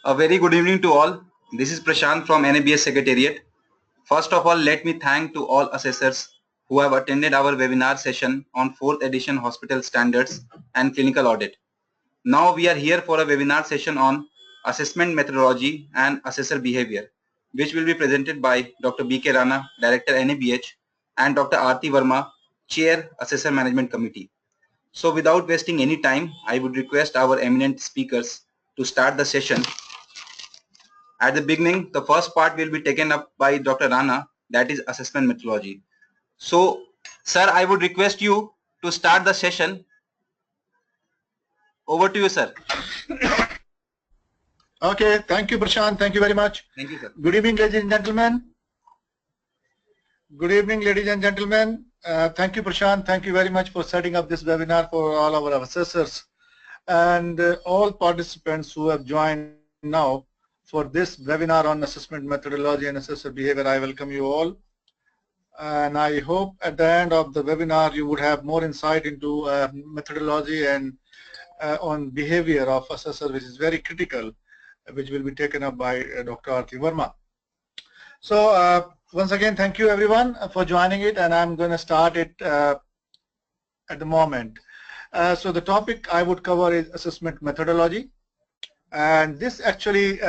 A very good evening to all. This is Prashant from NABH Secretariat. First of all, let me thank to all assessors who have attended our webinar session on 4th edition hospital standards and clinical audit. Now we are here for a webinar session on assessment methodology and assessor behavior, which will be presented by Dr. B.K. Rana, Director NABH, and Dr. Aarti Verma, Chair Assessor Management Committee. So without wasting any time, I would request our eminent speakers to start the session. At the beginning, the first part will be taken up by Dr. Rana, that is assessment methodology. So, sir, I would request you to start the session. Over to you, sir. Okay, thank you, Prashant. Thank you very much. Thank you, sir. Good evening, ladies and gentlemen. Good evening, ladies and gentlemen. Thank you, Prashant. Thank you very much for setting up this webinar for all our assessors and all participants who have joined now for this webinar on assessment methodology and assessor behavior. I welcome you all. And I hope at the end of the webinar you would have more insight into methodology and on behavior of assessor, which is very critical, which will be taken up by Dr. Aarti Verma. So once again, thank you everyone for joining it, and I'm going to start it at the moment. So the topic I would cover is assessment methodology, and this actually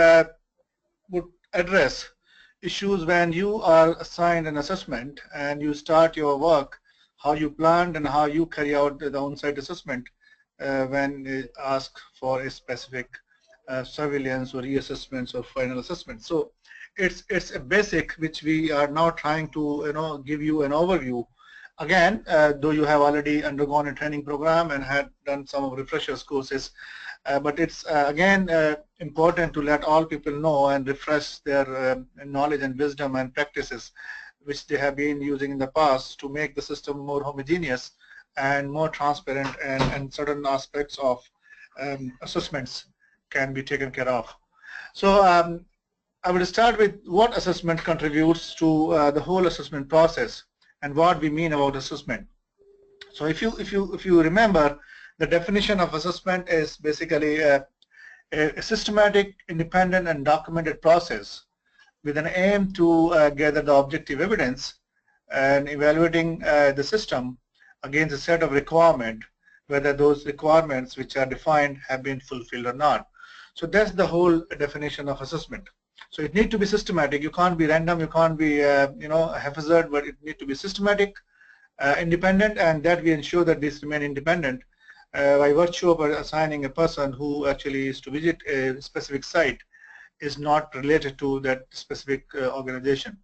would address issues when you are assigned an assessment and you start your work, how you planned and how you carry out the on-site assessment when asked for a specific surveillance or reassessments or final assessment. So it's a basic which we are now trying to give you an overview. Again, though you have already undergone a training program and had done some of refreshers courses, but it's again important to let all people know and refresh their knowledge and wisdom and practices which they have been using in the past to make the system more homogeneous and more transparent, and certain aspects of assessments can be taken care of. So I will start with what assessment contributes to the whole assessment process and what we mean about assessment. So if you remember, the definition of assessment is basically a systematic, independent, and documented process with an aim to gather the objective evidence and evaluating the system against a set of requirements, whether those requirements which are defined have been fulfilled or not. So that's the whole definition of assessment. So it needs to be systematic. You can't be random. You can't be haphazard, but it needs to be systematic, independent, and that we ensure that this remain independent by virtue of assigning a person who actually is to visit a specific site is not related to that specific organization.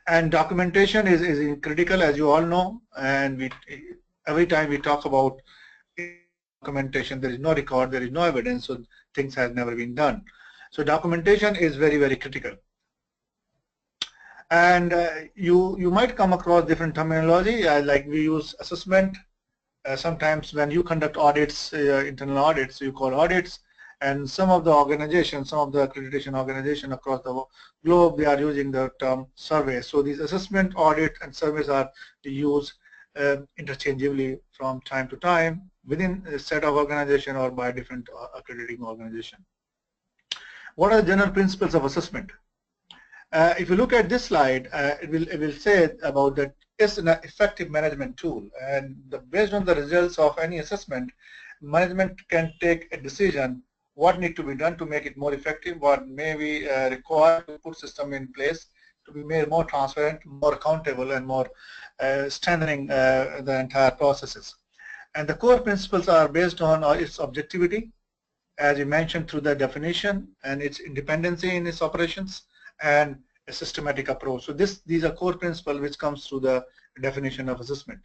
And documentation is critical, as you all know, and every time we talk about documentation, there is no record, there is no evidence, so things have never been done. So documentation is very, very critical. And you might come across different terminology, like we use assessment. Sometimes when you conduct audits, internal audits, you call audits, and some of the organizations, some of the accreditation organizations across the globe, they are using the term survey. So these assessment, audit, and surveys are used interchangeably from time to time within a set of organization or by different accrediting organization. What are the general principles of assessment? If you look at this slide, it will say about that it's an effective management tool, and based on the results of any assessment, management can take a decision what needs to be done to make it more effective, what may be required to put system in place to be made more transparent, more accountable, and more strengthening the entire processes. And the core principles are based on its objectivity, as you mentioned through the definition, and its independency in its operations, and a systematic approach. So these are core principles which comes through the definition of assessment.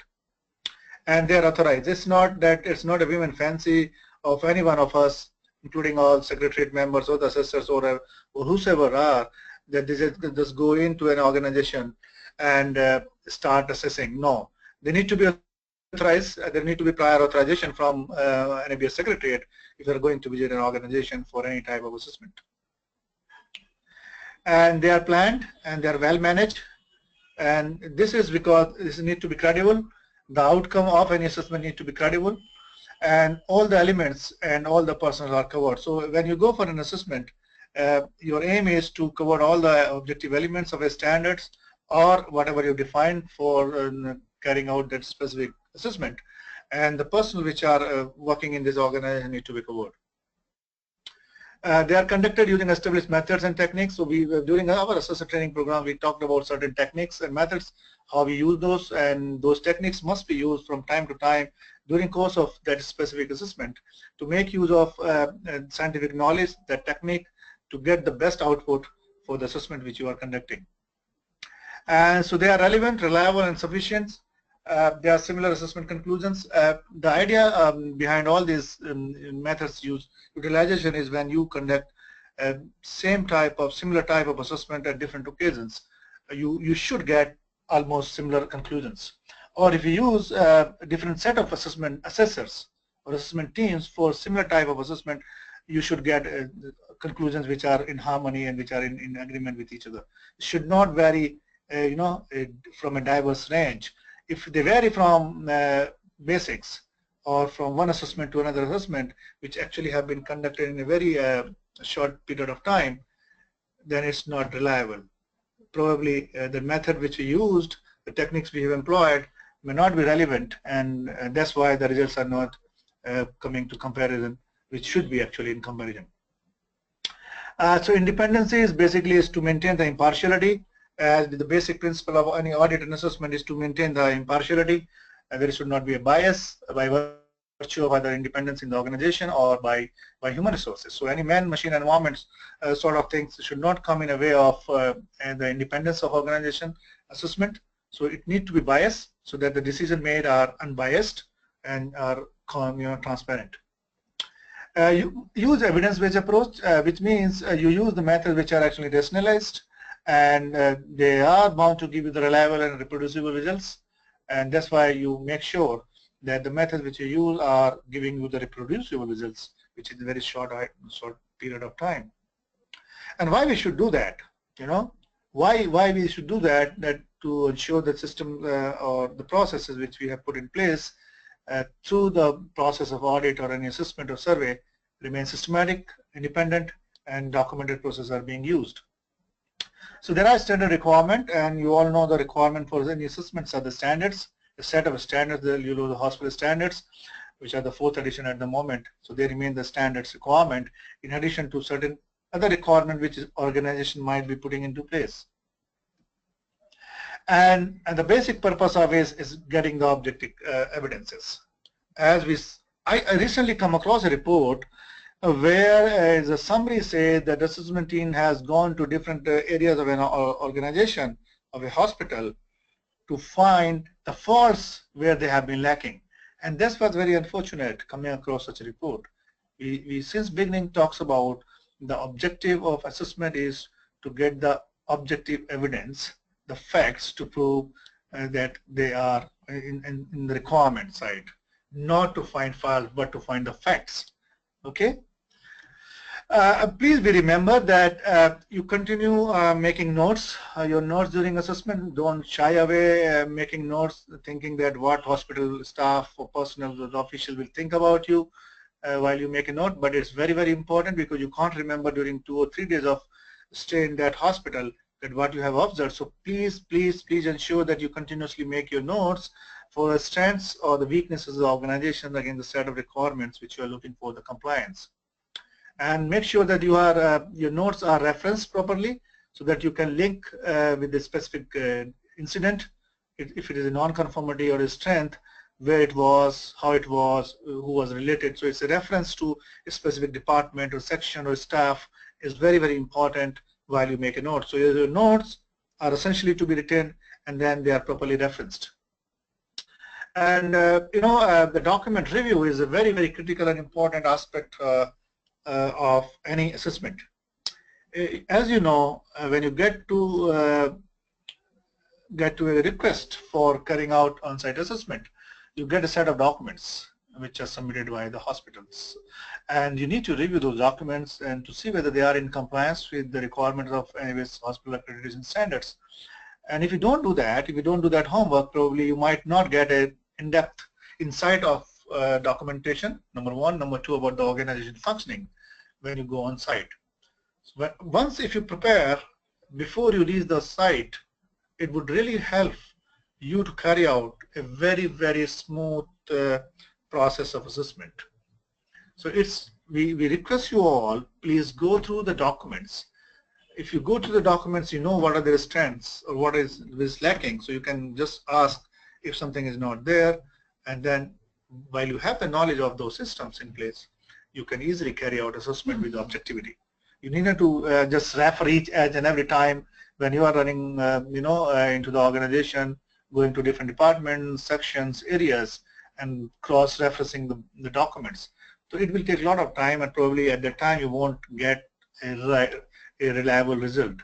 And they're authorized. It's not a women fancy of any one of us, including all secretariat members or the assessors or whosoever are, that they just go into an organization and start assessing. No, they need to be authorized. There need to be prior authorization from NABH Secretariat if you're going to visit an organization for any type of assessment. And they are planned and they are well managed, and this is because this need to be credible. The outcome of any assessment need to be credible, and all the elements and all the personnel are covered. So when you go for an assessment, your aim is to cover all the objective elements of a standards or whatever you define for carrying out that specific assessment, and the personnel which are working in this organization need to be covered. They are conducted using established methods and techniques. So during our assessor training program, we talked about certain techniques and methods, how we use those, and those techniques must be used from time to time during course of that specific assessment to make use of scientific knowledge, that technique, to get the best output for the assessment which you are conducting. And so they are relevant, reliable, and sufficient. There are similar assessment conclusions. The idea behind all these methods used utilization is when you conduct similar type of assessment at different occasions, you should get almost similar conclusions. Or if you use a different set of assessors or assessment teams for similar type of assessment, you should get conclusions which are in harmony and which are in agreement with each other. It should not vary from a diverse range. If they vary from basics or from one assessment to another assessment, which actually have been conducted in a very short period of time, then it's not reliable. Probably the method which we used, the techniques we have employed may not be relevant, and that's why the results are not coming to comparison, which should be actually in comparison. So independence is basically to maintain the impartiality. The basic principle of any audit and assessment is to maintain the impartiality. There should not be a bias by virtue of either independence in the organization or by human resources. So any man, machine environments sort of things should not come in a way of the independence of organization assessment. So it needs to be biased so that the decision made are unbiased and are transparent. You use evidence-based approach, which means you use the methods which are actually rationalized, and they are bound to give you the reliable and reproducible results, and that's why you make sure that the methods which you use are giving you the reproducible results, which is a very short period of time. And why we should do that? Why we should do that to ensure that system or the processes which we have put in place through the process of audit or any assessment or survey remain systematic, independent, and documented processes are being used. So there are standard requirements, and you all know the requirement for any assessments are the standards, a set of standards, the hospital standards, which are the 4th edition at the moment. So they remain the standards requirement in addition to certain other requirement which organization might be putting into place. And the basic purpose of it is getting the objective evidences. I recently come across a report where the summary says that the assessment team has gone to different areas of an organization, of a hospital, to find the faults where they have been lacking. And this was very unfortunate coming across such a report. We since beginning talks about the objective of assessment is to get the objective evidence, the facts to prove that they are in the requirement side, not to find faults but to find the facts. Okay. Please be remember that you continue making notes, your notes during assessment. Don't shy away making notes thinking that what hospital staff or personnel or the official will think about you while you make a note, but it's very, very important because you can't remember during 2 or 3 days of stay in that hospital that what you have observed. So please ensure that you continuously make your notes for the strengths or the weaknesses of the organization against the set of requirements which you are looking for the compliance. And make sure that your notes are referenced properly so that you can link with the specific incident, if it is a non-conformity or a strength, where it was, how it was, who was related. So it's a reference to a specific department or section or staff is very, very important while you make a note. So your notes are essentially to be written and then they are properly referenced. And the document review is a very, very critical and important aspect of any assessment. As you know, when you get to a request for carrying out on-site assessment, you get a set of documents which are submitted by the hospitals, and you need to review those documents and to see whether they are in compliance with the requirements of anyways hospital accreditation standards. And if you don't do that, homework, probably you might not get an in-depth insight of documentation, number one. Number two, about the organization functioning when you go on site. So once if you prepare before you reach the site, it would really help you to carry out a very, very smooth process of assessment. So we request you all, please go through the documents. If you go to the documents, you know what are their strengths or what is lacking. So you can just ask if something is not there, and then while you have the knowledge of those systems in place, you can easily carry out assessment with objectivity. You need not to just refer each edge and every time when you are running, into the organization, going to different departments, sections, areas, and cross-referencing the documents. So it will take a lot of time, and probably at that time you won't get a reliable result.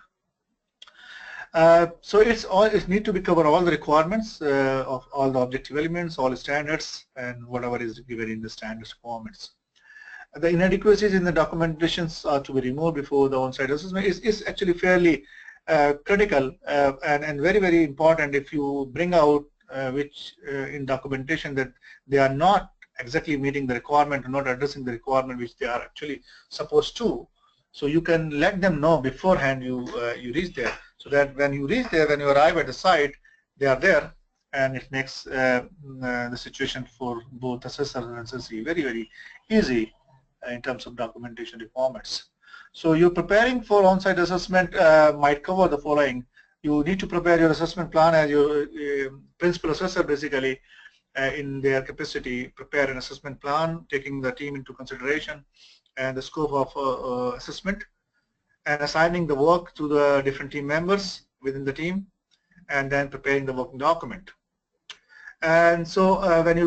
So it need to be cover all the requirements of all the objective elements, all the standards, and whatever is given in the standards requirements. The inadequacies in the documentations are to be removed before the on-site assessment is actually fairly critical and very, very important. If you bring out which in documentation that they are not exactly meeting the requirement or not addressing the requirement which they are actually supposed to, so you can let them know beforehand you reach there, so that when you reach there, when you arrive at the site, they are there, and it makes the situation for both assessor and assessee very, very easy in terms of documentation requirements. So you're preparing for on-site assessment might cover the following. You need to prepare your assessment plan as your principal assessor, basically in their capacity, prepare an assessment plan taking the team into consideration and the scope of assessment, and assigning the work to the different team members within the team, and then preparing the working document. And so when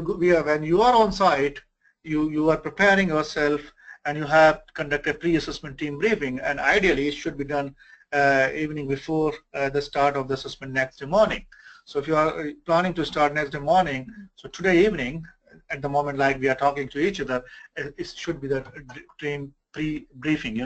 you are on site, you are preparing yourself, and you have to conduct a pre-assessment team briefing, and ideally it should be done evening before the start of the assessment next day morning. So if you are planning to start next day morning, so today evening, at the moment like we are talking to each other, it should be the team pre-briefing,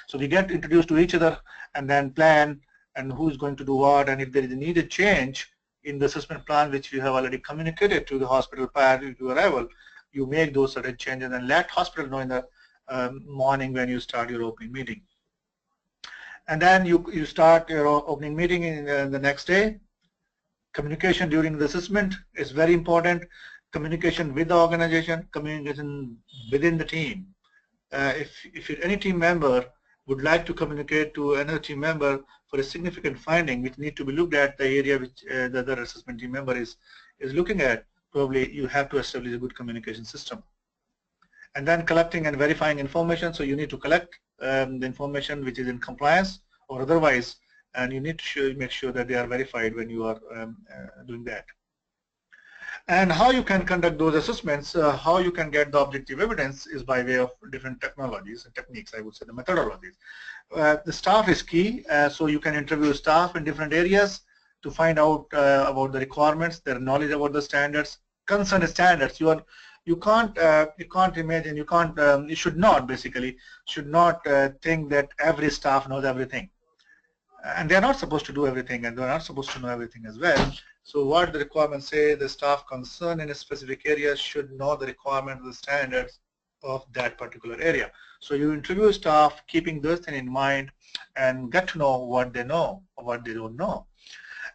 So we get introduced to each other and then plan and who's going to do what, and if there is a needed change in the assessment plan which you have already communicated to the hospital prior to arrival, you make those certain changes and let hospital know in the morning when you start your opening meeting. And then you start your opening meeting in the next day. Communication during the assessment is very important. Communication with the organization, communication within the team. If any team member would like to communicate to another team member for a significant finding which need to be looked at the area which the other assessment team member is looking at, probably you have to establish a good communication system. And then collecting and verifying information. So you need to collect the information which is in compliance or otherwise, and you need to make sure that they are verified when you are doing that. And how you can conduct those assessments, how you can get the objective evidence is by way of different technologies and techniques, I would say the methodologies. The staff is key, so you can interview staff in different areas to find out about the requirements, their knowledge about the standards, concerned standards. You can't imagine, you should not think that every staff knows everything. And they're not supposed to do everything, and they're not supposed to know everything as well. So what the requirements say, the staff concerned in a specific area should know the requirements, the standards of that particular area. So you interview staff keeping those things in mind and get to know what they know or what they don't know.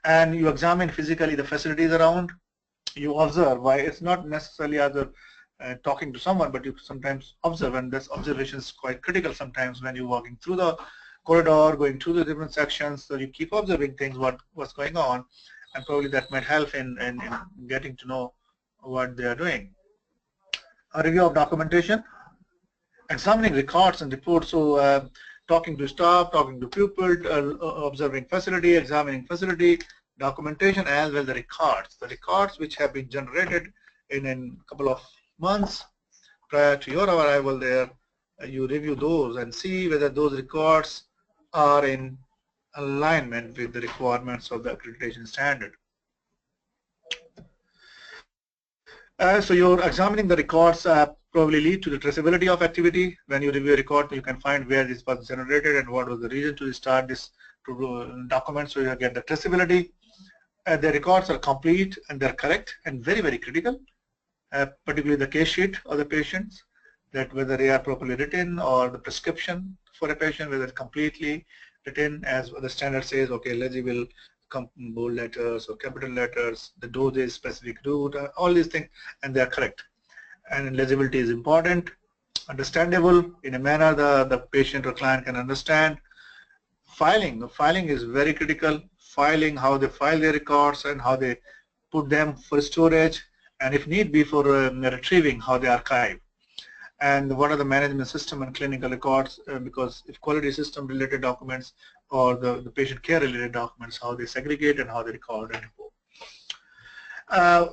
And you examine physically the facilities around. You observe why it's not necessarily either talking to someone, but you sometimes observe, and this observation is quite critical sometimes when you're walking through the corridor, going through the different sections. So you keep observing things, what's going on, and probably that might help in getting to know what they are doing. A review of documentation, examining records and reports. So talking to staff, talking to pupil, observing facility, examining facility, documentation, as well the records which have been generated in a couple of months prior to your arrival there. You review those and see whether those records are in alignment with the requirements of the accreditation standard. So you're examining the records probably lead to the traceability of activity. When you review a record, you can find where this was generated and what was the reason to start this document, so you get the traceability. The records are complete and they're correct and very, very critical. particularly the case sheet of the patients, that whether they are properly written, or the prescription for a patient, whether it's completely written as the standard says, okay, legible bold letters or capital letters, the dosage, specific route, all these things, and they are correct. And legibility is important, understandable in a manner the patient or client can understand. Filing is very critical. Filing, how they file their records and how they put them for storage, and if need be for retrieving, how they archive. And what are the management system and clinical records, because if quality system related documents or the patient care related documents, how they segregate and how they record and report.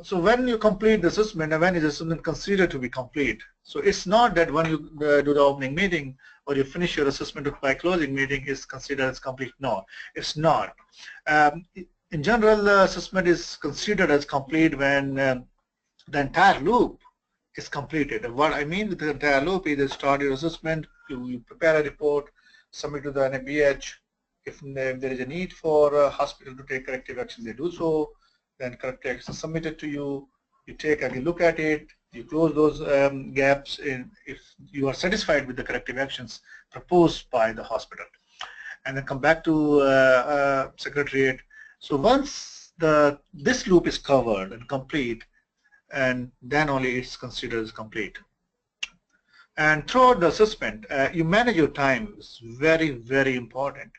So when you complete the assessment, and when is the assessment considered to be complete? So it's not that when you do the opening meeting or you finish your assessment by closing meeting is considered as complete. No, it's not. In general, the assessment is considered as complete when the entire loop is completed. And what I mean with the entire loop is you start your assessment, you prepare a report, submit to the NABH. If there is a need for a hospital to take corrective action, they do so. Then corrective action is submitted to you. You take a look at it. You close those gaps if you are satisfied with the corrective actions proposed by the hospital, and then come back to Secretariat. So once this loop is covered and complete, and then only it's considered as complete. And throughout the assessment, you manage your time. It's very, very important,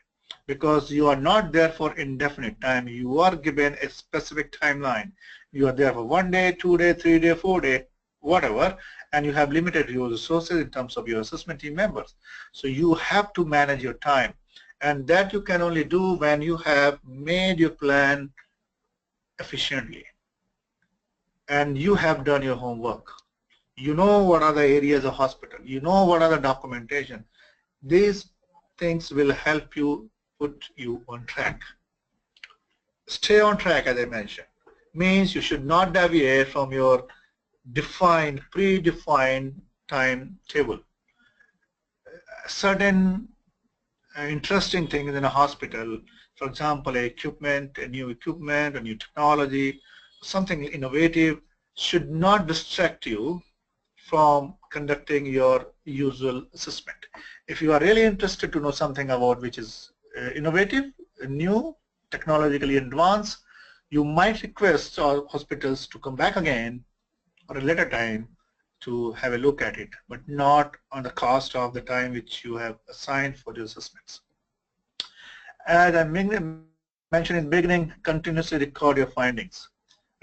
because you are not there for indefinite time. You are given a specific timeline. You are there for 1 day, 2 day, 3 day, 4 day, whatever, and you have limited resources in terms of your assessment team members. So you have to manage your time, and that you can only do when you have made your plan efficiently and you have done your homework. You know what are the areas of hospital. You know what are the documentation. These things will help you put you on track. Stay on track, as I mentioned. Means you should not deviate from your predefined timetable. Certain interesting things in a hospital, for example, a new equipment, a new technology, something innovative, should not distract you from conducting your usual assessment. If you are really interested to know something about which is innovative, new, technologically advanced, you might request our hospitals to come back again or a later time to have a look at it, but not on the cost of the time which you have assigned for your assessments. As I mentioned in the beginning, continuously record your findings.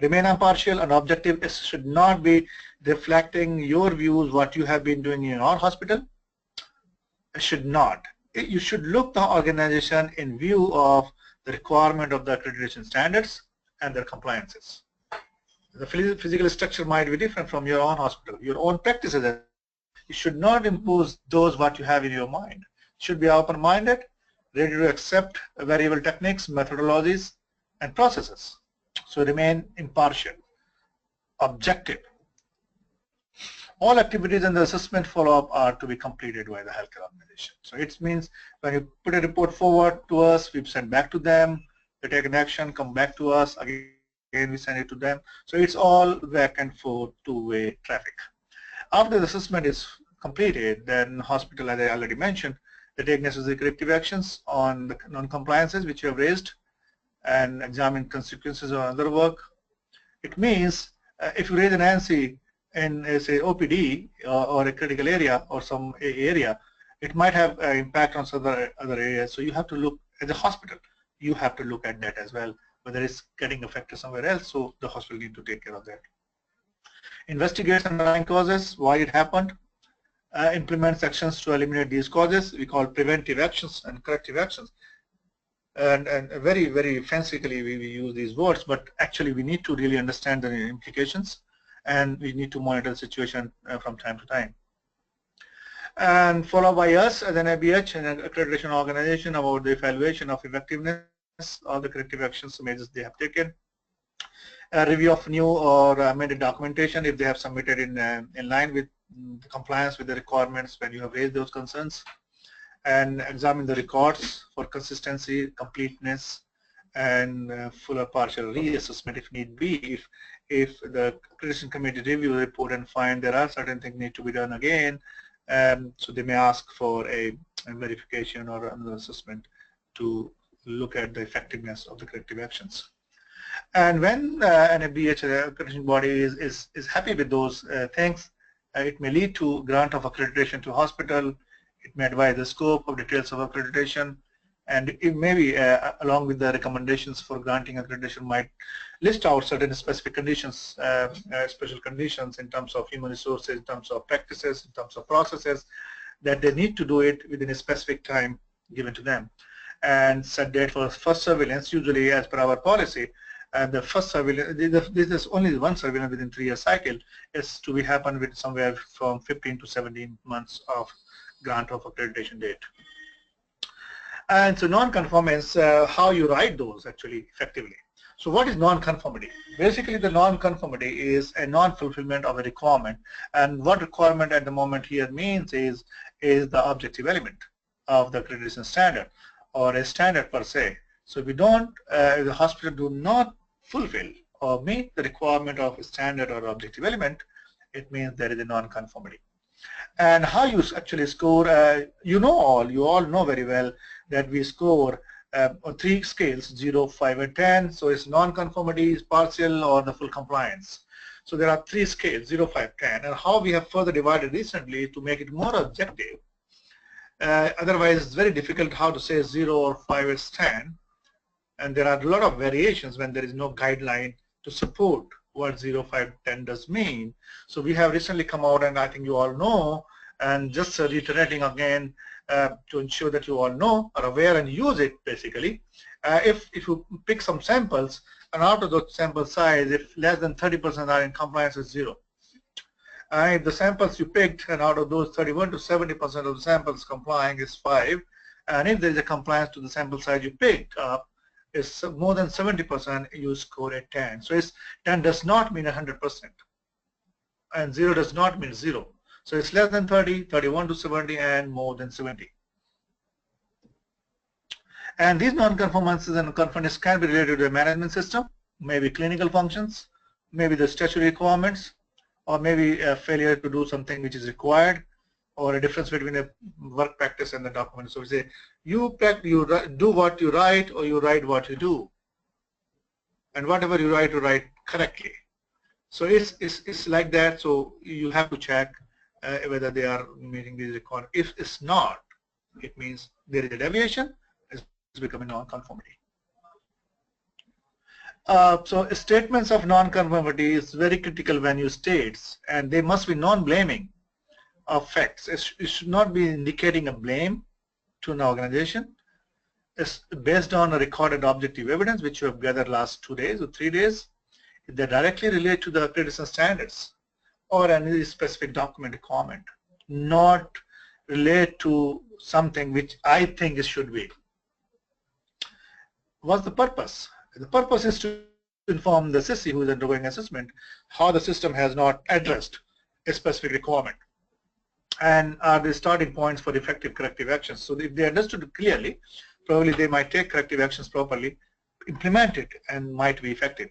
Remain impartial and objective. It should not be reflecting your views, what you have been doing in our hospital. It should not. You should look the organization in view of the requirement of the accreditation standards and their compliances. The physical structure might be different from your own hospital, your own practices. You should not impose those what you have in your mind. You should be open-minded, ready to accept variable techniques, methodologies, and processes. So remain impartial, objective. All activities in the assessment follow-up are to be completed by the healthcare organization. So it means when you put a report forward to us, we send back to them, they take an action, come back to us, again we send it to them. So it's all back and forth, two-way traffic. After the assessment is completed, then hospital, as I already mentioned, they take necessary corrective actions on the non-compliances which you have raised and examine consequences of other work. It means if you raise an ANSI in say OPD or a critical area or some area, it might have impact on some other areas. So you have to look at the hospital. You have to look at that as well, whether it's getting affected somewhere else. So the hospital need to take care of that. Investigate underlying causes, why it happened. Implement actions to eliminate these causes. We call preventive actions and corrective actions. And very, very fancily we use these words, but actually we need to really understand the implications, and we need to monitor the situation from time to time. And followed by us as an NABH, an accreditation organization, about the evaluation of effectiveness of the corrective actions measures they have taken. A review of new or amended documentation if they have submitted in line with the compliance with the requirements when you have raised those concerns. And examine the records for consistency, completeness, and full or partial reassessment if need be. if the accreditation committee review the report and find there are certain things need to be done again, so they may ask for a verification or another assessment to look at the effectiveness of the corrective actions. And when an NABH accreditation body is happy with those things, it may lead to grant of accreditation to hospital. It may advise the scope of details of accreditation, and it may be along with the recommendations for granting accreditation might list out certain specific conditions, special conditions in terms of human resources, in terms of practices, in terms of processes, that they need to do it within a specific time given to them. And set date for first surveillance, usually as per our policy, and the first surveillance, this is only one surveillance within 3-year cycle, is to be happen with somewhere from 15 to 17 months of grant of accreditation date. And so non-conformance, how you write those actually effectively. So what is non-conformity? Basically the non-conformity is a non-fulfillment of a requirement, and what requirement at the moment here means is the objective element of the accreditation standard or a standard per se. So if we don't, if the hospital do not fulfill or meet the requirement of a standard or objective element, it means there is a non-conformity. And how you actually score, you all know very well that we score on 3 scales, 0, 5, and 10. So it's non-conformity, is partial, or the full compliance. So there are 3 scales, 0, 5, 10. And how we have further divided recently to make it more objective. Otherwise, it's very difficult how to say 0 or 5 is 10. And there are a lot of variations when there is no guideline to support what 0, 5, 10 does mean. So we have recently come out, and I think you all know, and just reiterating again to ensure that you all know, are aware, and use it basically. If you pick some samples, and out of those sample size, if less than 30% are in compliance with 0. If the samples you picked, and out of those 31 to 70% of the samples complying is 5, and if there is a compliance to the sample size you picked up, is more than 70%, you score a 10. So 10 does not mean 100%, and 0 does not mean 0. So it's less than 30, 31 to 70, and more than 70. And these non-conformances and conformances can be related to a management system, maybe clinical functions, maybe the statutory requirements, or maybe a failure to do something which is required, or a difference between a work practice and the document. So we say you do what you write, or you write what you do, and whatever you write correctly. So it's like that. So you have to check whether they are meeting these requirements. If it's not, it means there is a deviation. It's becoming non-conformity. So statements of non-conformity is very critical when you states, and they must be non-blaming of facts. It should not be indicating a blame to an organization. It's based on a recorded objective evidence which you have gathered last 2 days or 3 days. If they directly relate to the accreditation standards or any specific document requirement, not relate to something which I think it should be. What's the purpose? The purpose is to inform the CISI who is undergoing assessment how the system has not addressed a specific requirement, and are the starting points for effective corrective actions. So if they understood it clearly, probably they might take corrective actions properly, implement it, and might be effective.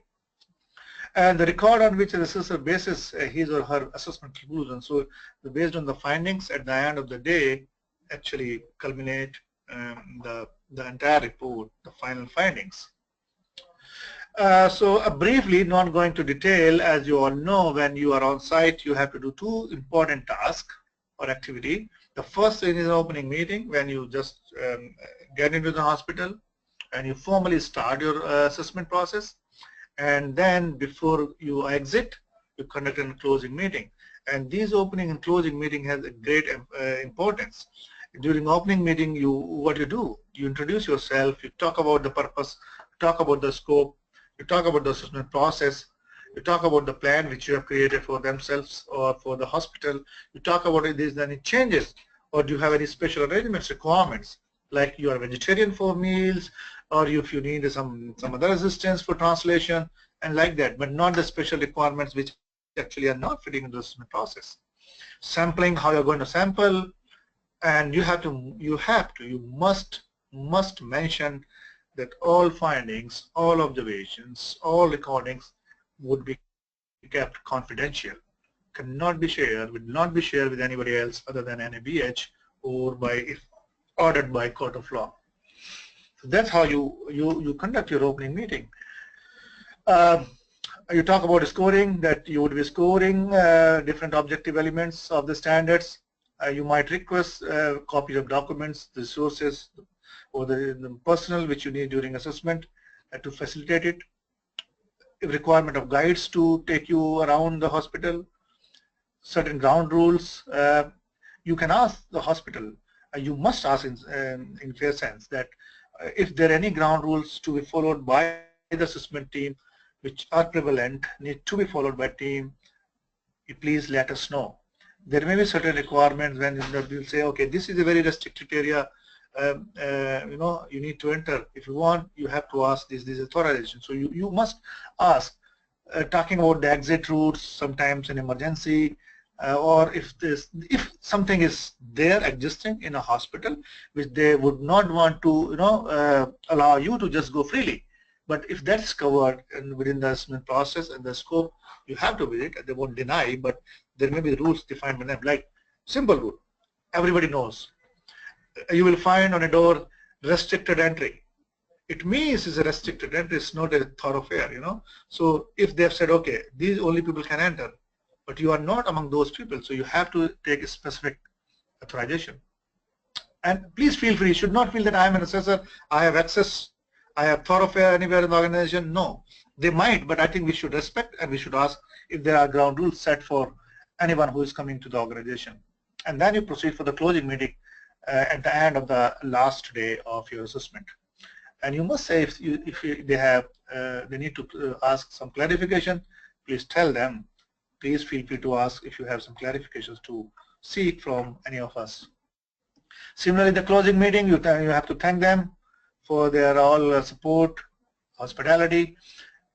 And the record on which the assessor bases his or her assessment conclusion, so based on the findings at the end of the day, actually culminate the entire report, the final findings. So briefly, not going to detail, as you all know, when you are on site, you have to do 2 important tasks or activity. The first thing is an opening meeting, when you just get into the hospital and you formally start your assessment process, and then before you exit, you conduct a closing meeting. And these opening and closing meeting has a great importance. During opening meeting, what you do, you introduce yourself, you talk about the purpose, talk about the scope, you talk about the assessment process, you talk about the plan which you have created for themselves or for the hospital, you talk about if there's any changes, or do you have any special arrangements, requirements, like you are vegetarian for meals, or if you need some other assistance for translation, and like that, but not the special requirements which actually are not fitting into the assessment process. Sampling, how you're going to sample, and you must mention that all findings, all observations, all recordings would be kept confidential, cannot be shared, will not be shared with anybody else other than NABH or by if ordered by court of law. So that's how you conduct your opening meeting. You talk about scoring, that you would be scoring different objective elements of the standards. You might request copies of documents, the sources, or the personal which you need during assessment to facilitate it. Requirement of guides to take you around the hospital, certain ground rules. You can ask the hospital, you must ask in fair sense that if there are any ground rules to be followed by the assessment team which are prevalent, need to be followed by team, please let us know. There may be certain requirements when you'll say, okay, this is a very restricted area, you need to enter. If you want, you have to ask this authorization. So you must ask, talking about the exit routes, sometimes an emergency, or if something is there existing in a hospital which they would not want to allow you to just go freely. But if that's covered within the assessment process and the scope, you have to visit. They won't deny, but there may be rules defined by them. Like simple rule, everybody knows. You will find on a door restricted entry. It means it's a restricted entry. It's not a thoroughfare, So if they've said, okay, these only people can enter, but you are not among those people, so you have to take a specific authorization. And please feel free. You should not feel that I am an assessor, I have access, I have thoroughfare anywhere in the organization. No, they might, but I think we should respect and we should ask if there are ground rules set for anyone who is coming to the organization. And then you proceed for the closing meeting at the end of the last day of your assessment. And you must say if they need to ask some clarification, please tell them. Please feel free to ask if you have some clarifications to seek from any of us. Similarly, the closing meeting, you have to thank them for their all support, hospitality.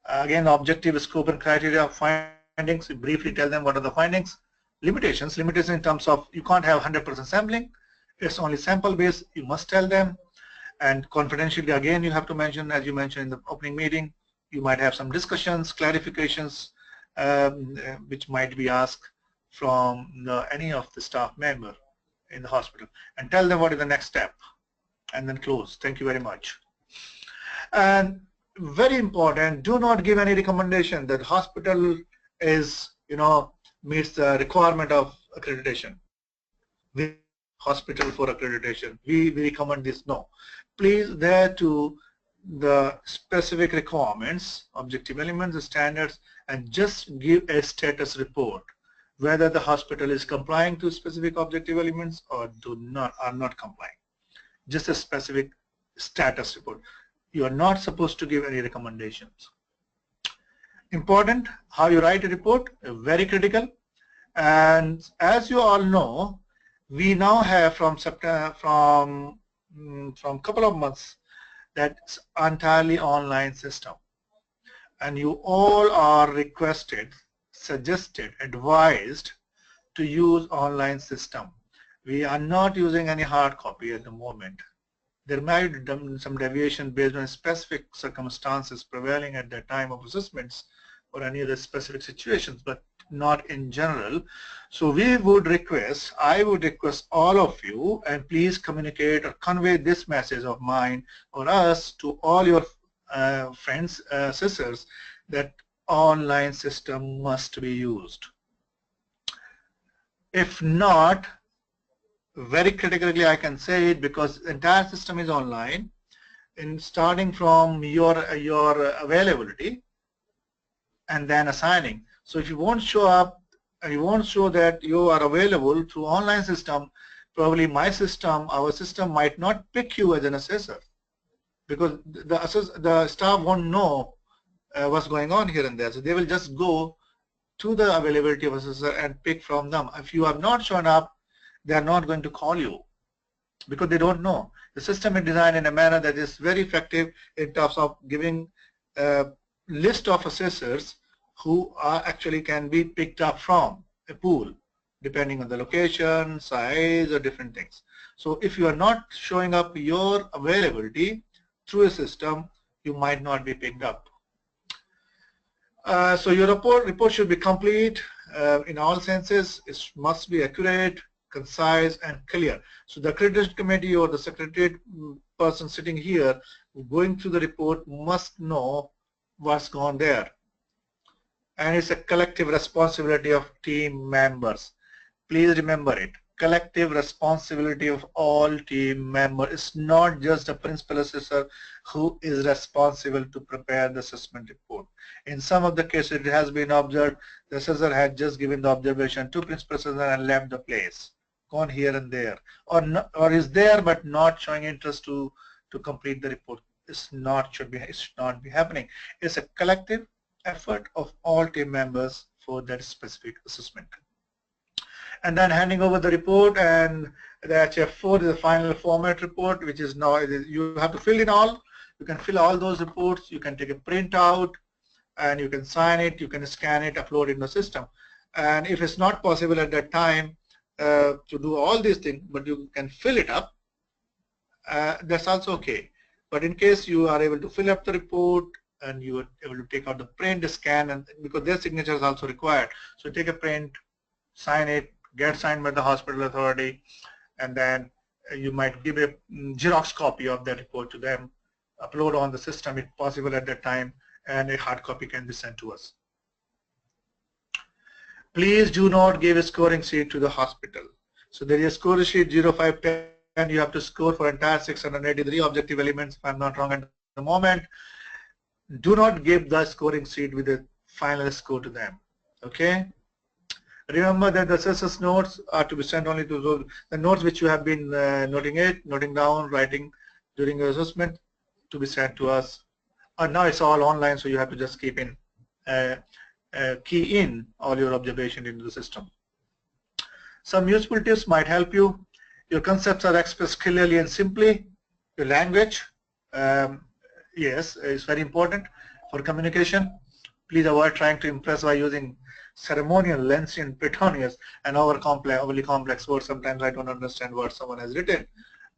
Again, objective, scope, and criteria of findings. You briefly tell them what are the findings. Limitations in terms of you can't have 100% sampling. It's only sample based. You must tell them. And confidentially, again, you have to mention, as you mentioned in the opening meeting, you might have some discussions, clarifications, which might be asked from any of the staff member in the hospital, and tell them what is the next step, and then close. Thank you very much. And very important, do not give any recommendation that hospital is, meets the requirement of accreditation. We hospital for accreditation. We recommend this. No. Please adhere to the specific requirements, objective elements, standards, and just give a status report whether the hospital is complying to specific objective elements or are not complying. Just a specific status report. You are not supposed to give any recommendations. Important, how you write a report, very critical. And as you all know, we now have from couple of months that's entirely online system, and you all are requested, suggested, advised to use online system. We are not using any hard copy at the moment. There might be some deviation based on specific circumstances prevailing at the time of assessments or any other specific situations, but not in general. So I would request all of you, and please communicate or convey this message of mine or us to all your friends, sisters, that online system must be used. If not, very critically I can say it, because the entire system is online, and starting from your availability and then assigning. So if you won't show up and you won't show that you are available through online system, probably our system might not pick you as an assessor, because the staff won't know what's going on here and there. So they will just go to the availability of assessor and pick from them. If you have not shown up, they are not going to call you because they don't know. The system is designed in a manner that is very effective in terms of giving a list of assessors who actually can be picked up from a pool, depending on the location, size, or different things. So if you are not showing up your availability through a system, you might not be picked up. So your report should be complete in all senses. It must be accurate, concise, and clear. So the accreditation committee or the secretariat person sitting here going through the report must know what's gone there. And it's a collective responsibility of team members. Please remember it. Collective responsibility of all team members. It's not just the principal assessor who is responsible to prepare the assessment report. In some of the cases, it has been observed the assessor had just given the observation to principal assessor and left the place, gone here and there, or not, or is there but not showing interest to complete the report. It should not be happening. It's a collective effort of all team members for that specific assessment. And then handing over the report, and the HF4 is the final format report, which is now you have to fill in all. You can fill all those reports. You can take a print out, and you can sign it. You can scan it, upload it in the system. And if it's not possible at that time to do all these things, but you can fill it up, that's also okay. But in case you are able to fill up the report and you are able to take out the print, scan, and because their signature is also required, so take a print, sign it, get signed by the hospital authority, and then you might give a Xerox copy of that report to them, upload on the system if possible at that time, and a hard copy can be sent to us. Please do not give a scoring sheet to the hospital. So there is a scoring sheet 0, 5, 10. You have to score for entire 683 objective elements, if I'm not wrong at the moment. Do not give the scoring sheet with a final score to them. Okay? Remember that the assessor's notes are to be sent only to those, the notes which you have been noting down, writing during your assessment, to be sent to us. Now it's all online, so you have to just keep in, key in all your observation into the system. Some useful tips might help you. Your concepts are expressed clearly and simply. Your language, yes, is very important for communication. Please avoid trying to impress by using ceremonial, lengthy, and pretentious and overly complex words. Sometimes I don't understand what someone has written.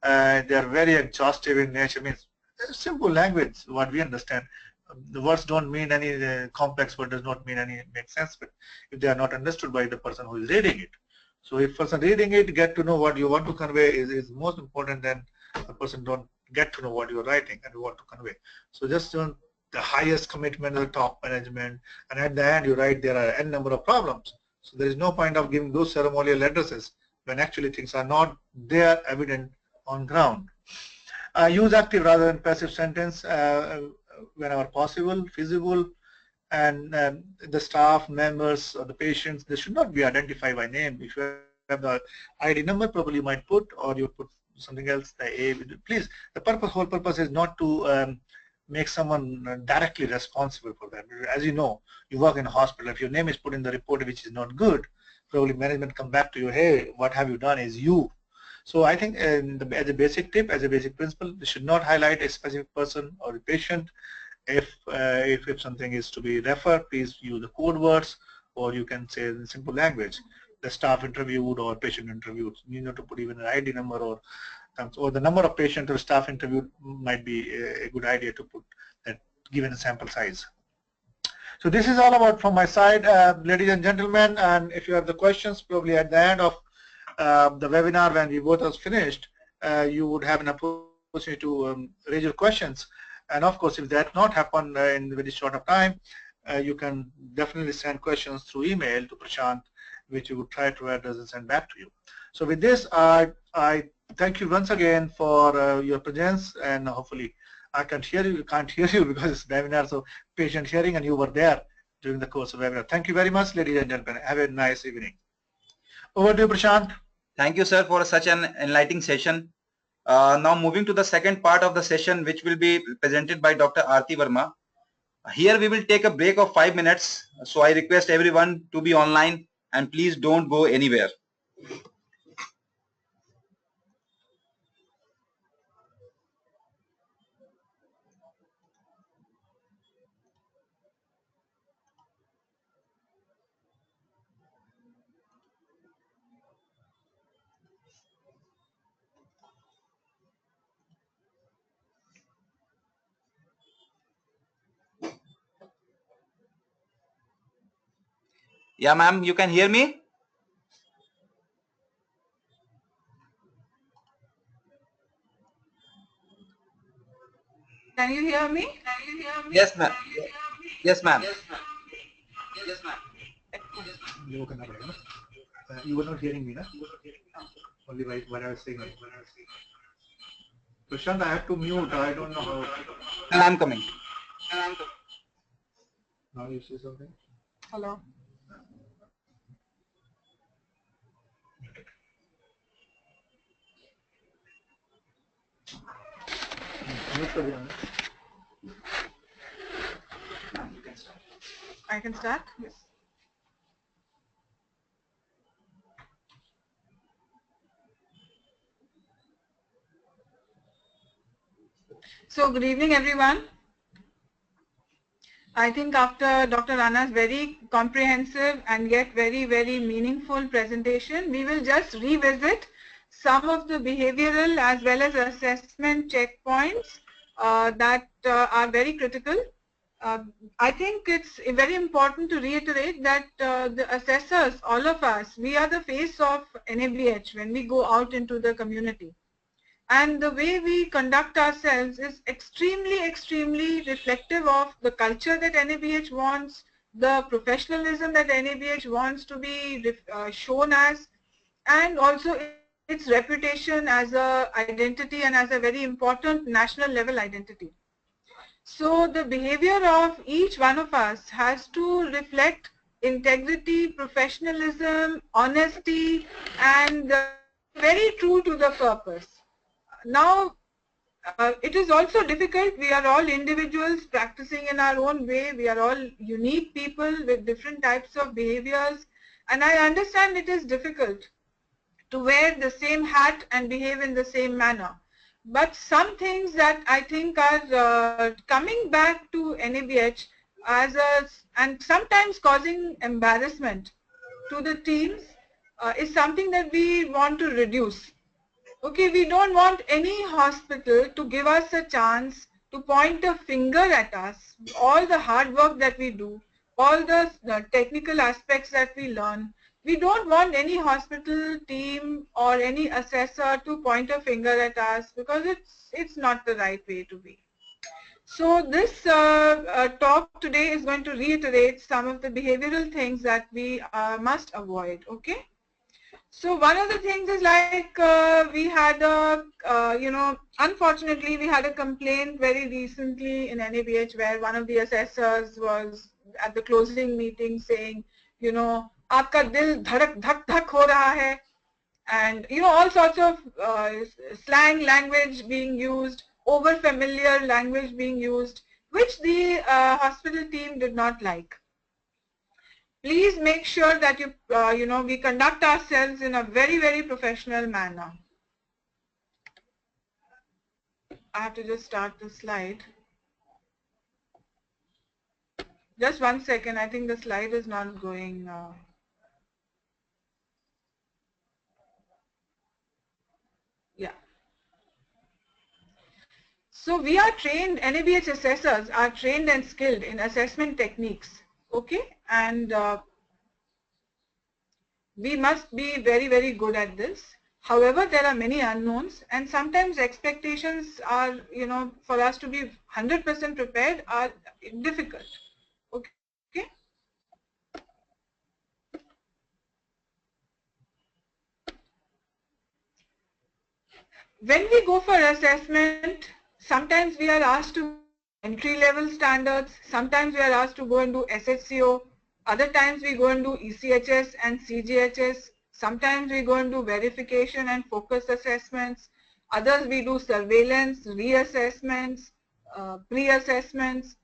They are very exhaustive in nature. Means simple language, what we understand. The words don't mean any complex word does not mean any make sense, but if they are not understood by the person who is reading it. So if person reading it get to know what you want to convey is most important than the person don't get to know what you're writing and you want to convey. So just the highest commitment of the top management, and at the end you write there are n number of problems. So there is no point of giving those ceremonial addresses when actually things are not there evident on ground. Use active rather than passive sentence whenever possible, feasible, and the staff members or the patients, they should not be identified by name. If you have the ID number, probably you might put, or you put something else, the A. Please, the whole purpose is not to make someone directly responsible for that. As you know, you work in a hospital. If your name is put in the report which is not good, probably management come back to you, hey, what have you done is you. So I think as a basic tip, as a basic principle, they should not highlight a specific person or a patient. If something is to be referred, please use the code words, or you can say in simple language, the staff interviewed or patient interviewed. You need to put even an ID number or the number of patients or staff interviewed might be a good idea to put that given sample size. So this is all about from my side, ladies and gentlemen, and if you have the questions, probably at the end of the webinar when we both are finished, you would have an opportunity to raise your questions. And of course, if that not happen in very short of time, you can definitely send questions through email to Prashant, which we would try to address and send back to you. So with this, I thank you once again for your presence, and hopefully I can't hear you because it's webinar, so patient hearing, and you were there during the course of webinar. Thank you very much, ladies and gentlemen. Have a nice evening. Over to you, Prashant. Thank you, sir, for such an enlightening session. Now moving to the second part of the session, which will be presented by Dr. Aarti Verma. Here we will take a break of 5 minutes. So I request everyone to be online and please don't go anywhere. Yeah, ma'am, you can hear me? Can you hear me? Yes, ma'am. Yes, ma'am. You were not hearing me, na? Only what I was saying. Prashant, I have to mute. I don't know how. And I'm coming. Now you say something. Hello. Mute कर दिया मैंने. I can start? Yes. So good evening, everyone. I think after Dr. Rana's very comprehensive and yet very, very meaningful presentation, we will just revisit some of the behavioral as well as assessment checkpoints that are very critical. I think it's very important to reiterate that the assessors, all of us, we are the face of NABH when we go out into the community. And the way we conduct ourselves is extremely, extremely reflective of the culture that NABH wants, the professionalism that NABH wants to be shown as, and also its reputation as a identity and as a very important national level identity. So the behavior of each one of us has to reflect integrity, professionalism, honesty, and very true to the purpose. Now, it is also difficult. We are all individuals practicing in our own way. We are all unique people with different types of behaviors. And I understand it is difficult to wear the same hat and behave in the same manner. But some things that I think are coming back to NABH as and sometimes causing embarrassment to the teams is something that we want to reduce. Okay, we don't want any hospital to give us a chance to point a finger at us. All the hard work that we do, all the technical aspects that we learn, we don't want any hospital team or any assessor to point a finger at us because it's not the right way to be. So this talk today is going to reiterate some of the behavioral things that we must avoid, okay? So one of the things is like we had a, unfortunately we had a complaint very recently in NABH where one of the assessors was at the closing meeting saying, आपका दिल धड़क धक धक हो रहा है, and all sorts of slang language being used, over familiar language being used, which the hospital team did not like. Please make sure that we conduct ourselves in a very, very professional manner. I have to just start the slide. Just 1 second. I think the slide is not going. Yeah. So we are trained, NABH assessors are trained and skilled in assessment techniques. Okay. And we must be very, very good at this. However, there are many unknowns, and sometimes expectations are, for us to be 100% prepared are difficult. Okay. When we go for assessment, sometimes we are asked to entry level standards, sometimes we are asked to go and do SHCO, other times we go and do ECHS and CGHS, sometimes we go and do verification and focus assessments, others we do surveillance, reassessments, pre-assessments.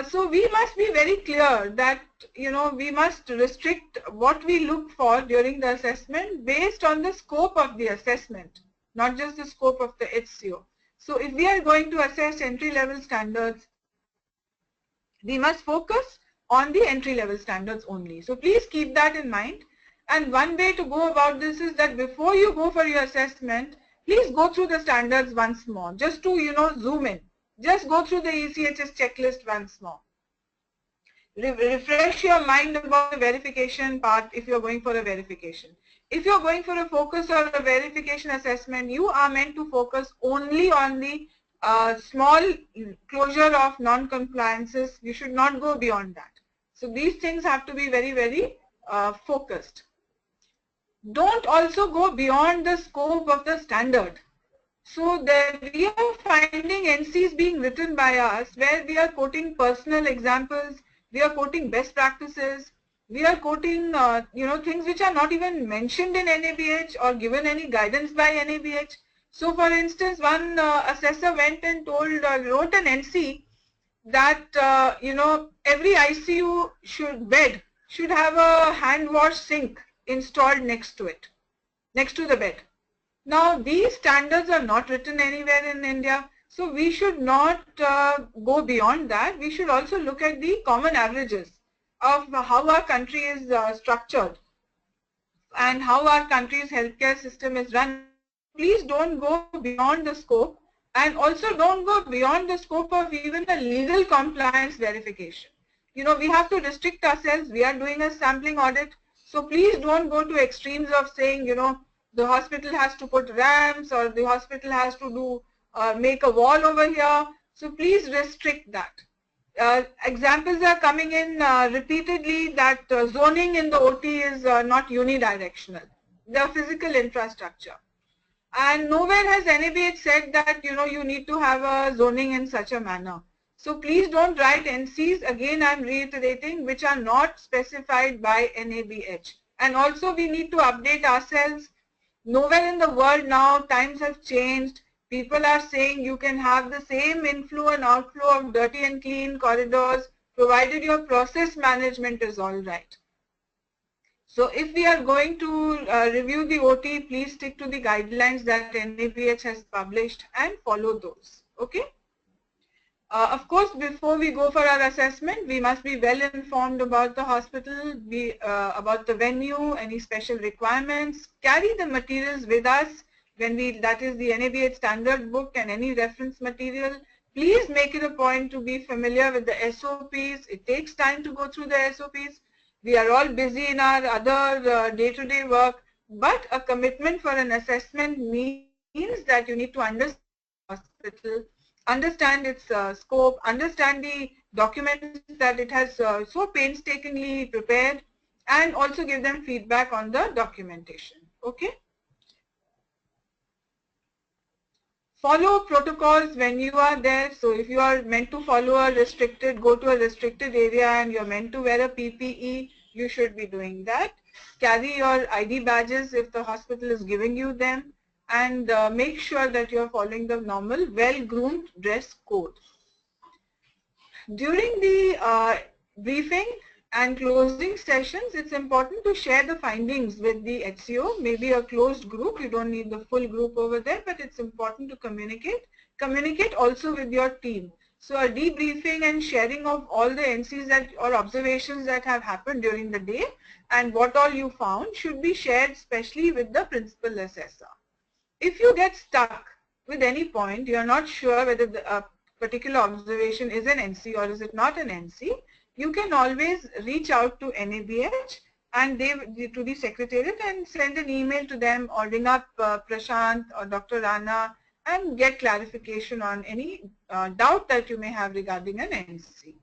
So we must be very clear that, we must restrict what we look for during the assessment based on the scope of the assessment, not just the scope of the HCO. So if we are going to assess entry-level standards, we must focus on the entry-level standards only. So please keep that in mind. And one way to go about this is that before you go for your assessment, please go through the standards once more, just to, zoom in. Just go through the ECHS checklist once more. refresh your mind about the verification part if you're going for a verification. If you're going for a focus or a verification assessment, you are meant to focus only on the small closure of non-compliances. You should not go beyond that. So these things have to be very, very focused. Don't also go beyond the scope of the standard. So there we are finding NCs being written by us where we are quoting personal examples, we are quoting best practices, we are quoting things which are not even mentioned in NABH or given any guidance by NABH. So for instance, one assessor went and wrote an NC that every ICU bed should have a hand wash sink installed next to it, next to the bed. Now these standards are not written anywhere in India, so we should not go beyond that. We should also look at the common averages of how our country is structured and how our country's healthcare system is run. Please don't go beyond the scope, and also don't go beyond the scope of even a legal compliance verification. We have to restrict ourselves. We are doing a sampling audit, so please don't go to extremes of saying, the hospital has to put ramps or the hospital has to do make a wall over here. So please restrict that. Examples are coming in repeatedly that zoning in the OT is not unidirectional, the physical infrastructure. And nowhere has NABH said that you need to have a zoning in such a manner. So please don't write NCs, again I'm reiterating, which are not specified by NABH. And also we need to update ourselves. Nowhere in the world now, times have changed. People are saying you can have the same inflow and outflow of dirty and clean corridors, provided your process management is all right. So if we are going to review the OT, please stick to the guidelines that NABH has published and follow those. Okay. Of course, before we go for our assessment, we must be well informed about the hospital, about the venue, any special requirements. Carry the materials with us that is the NABH standard book and any reference material. Please make it a point to be familiar with the SOPs. It takes time to go through the SOPs. We are all busy in our other day-to-day work, but a commitment for an assessment means that you need to understand the hospital, understand its scope, understand the documents that it has so painstakingly prepared, and also give them feedback on the documentation. Okay. Follow protocols when you are there. So if you are meant to follow go to a restricted area and you're meant to wear a PPE, you should be doing that. Carry your ID badges if the hospital is giving you them, and make sure that you're following the normal well-groomed dress code. During the briefing and closing sessions, it's important to share the findings with the HCO, maybe a closed group. You don't need the full group over there, but it's important to communicate. Communicate also with your team. So a debriefing and sharing of all the NCs or observations that have happened during the day and what all you found should be shared, especially with the principal assessor. If you get stuck with any point, you are not sure whether the particular observation is an NC or is it not an NC, you can always reach out to NABH and to the secretariat and send an email to them or ring up Prashant or Dr. Rana and get clarification on any doubt that you may have regarding an NC.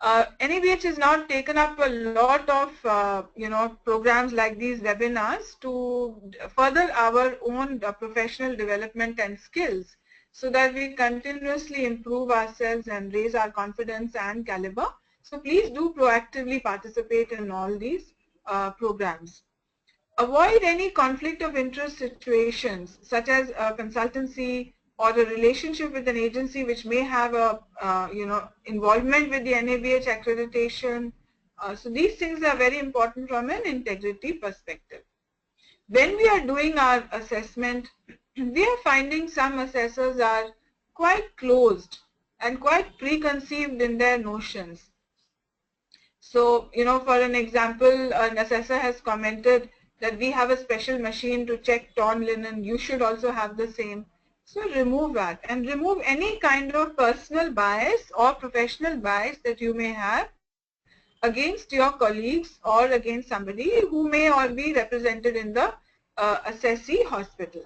NABH has now taken up a lot of programs like these webinars to further our own professional development and skills, so that we continuously improve ourselves and raise our confidence and caliber. So please do proactively participate in all these programs. Avoid any conflict of interest situations, such as a consultancy or a relationship with an agency which may have a involvement with the NABH accreditation. So these things are very important from an integrity perspective. When we are doing our assessment, we are finding some assessors are quite closed and quite preconceived in their notions. So, for an example, an assessor has commented that we have a special machine to check torn linen, you should also have the same. So remove that and remove any kind of personal bias or professional bias that you may have against your colleagues or against somebody who may or be represented in the assessee hospital.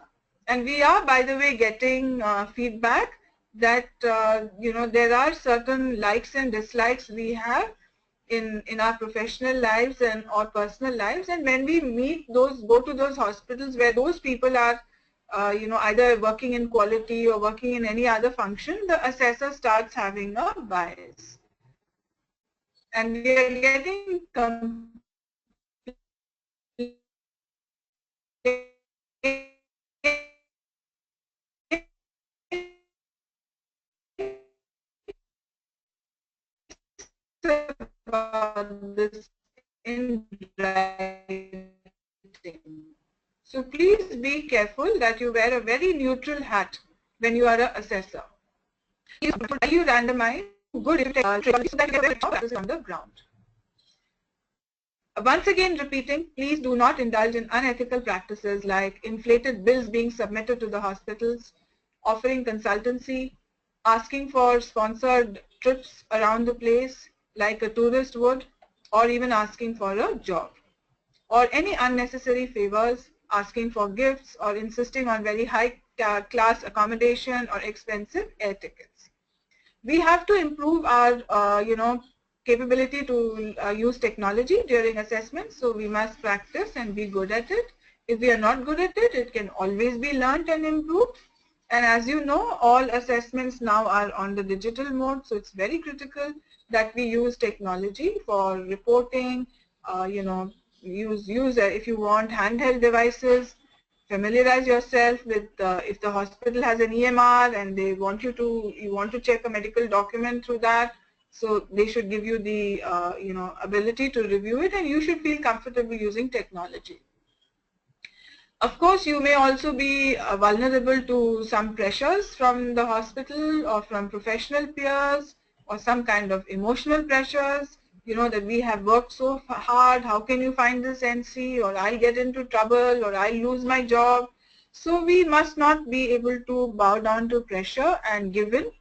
And we are, by the way, getting feedback that there are certain likes and dislikes we have in our professional lives and or personal lives, and when we go to those hospitals where those people are either working in quality or working in any other function, the assessor starts having a bias. And we are getting about this in writing. So please be careful that you wear a very neutral hat when you are an assessor. Are you randomized? Good if you take so that you have practice on the ground. Once again repeating, please do not indulge in unethical practices like inflated bills being submitted to the hospitals, offering consultancy, asking for sponsored trips around the place like a tourist would, or even asking for a job, or any unnecessary favors, asking for gifts or insisting on very high class accommodation or expensive air tickets. We have to improve our capability to use technology during assessment, so we must practice and be good at it. If we are not good at it, it can always be learned and improved. And as you know, all assessments now are on the digital mode, so it's very critical that we use technology for reporting, use if you want handheld devices. Familiarize yourself with if the hospital has an EMR and they want you to check a medical document through that, so they should give you the ability to review it, and you should feel comfortable using technology. Of course, you may also be vulnerable to some pressures from the hospital or from professional peers or some kind of emotional pressures, that we have worked so hard, how can you find this NC, or I'll get into trouble, or I'll lose my job. So we must not be able to bow down to pressure and give in,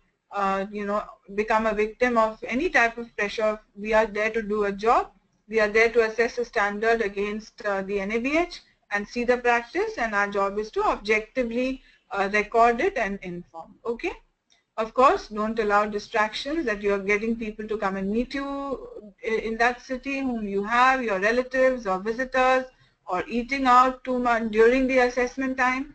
become a victim of any type of pressure. We are there to do a job. We are there to assess a standard against the NABH and see the practice, and our job is to objectively record it and inform. Okay. Of course, don't allow distractions, that you are getting people to come and meet you in that city whom you have, your relatives or visitors, or eating out too much during the assessment time.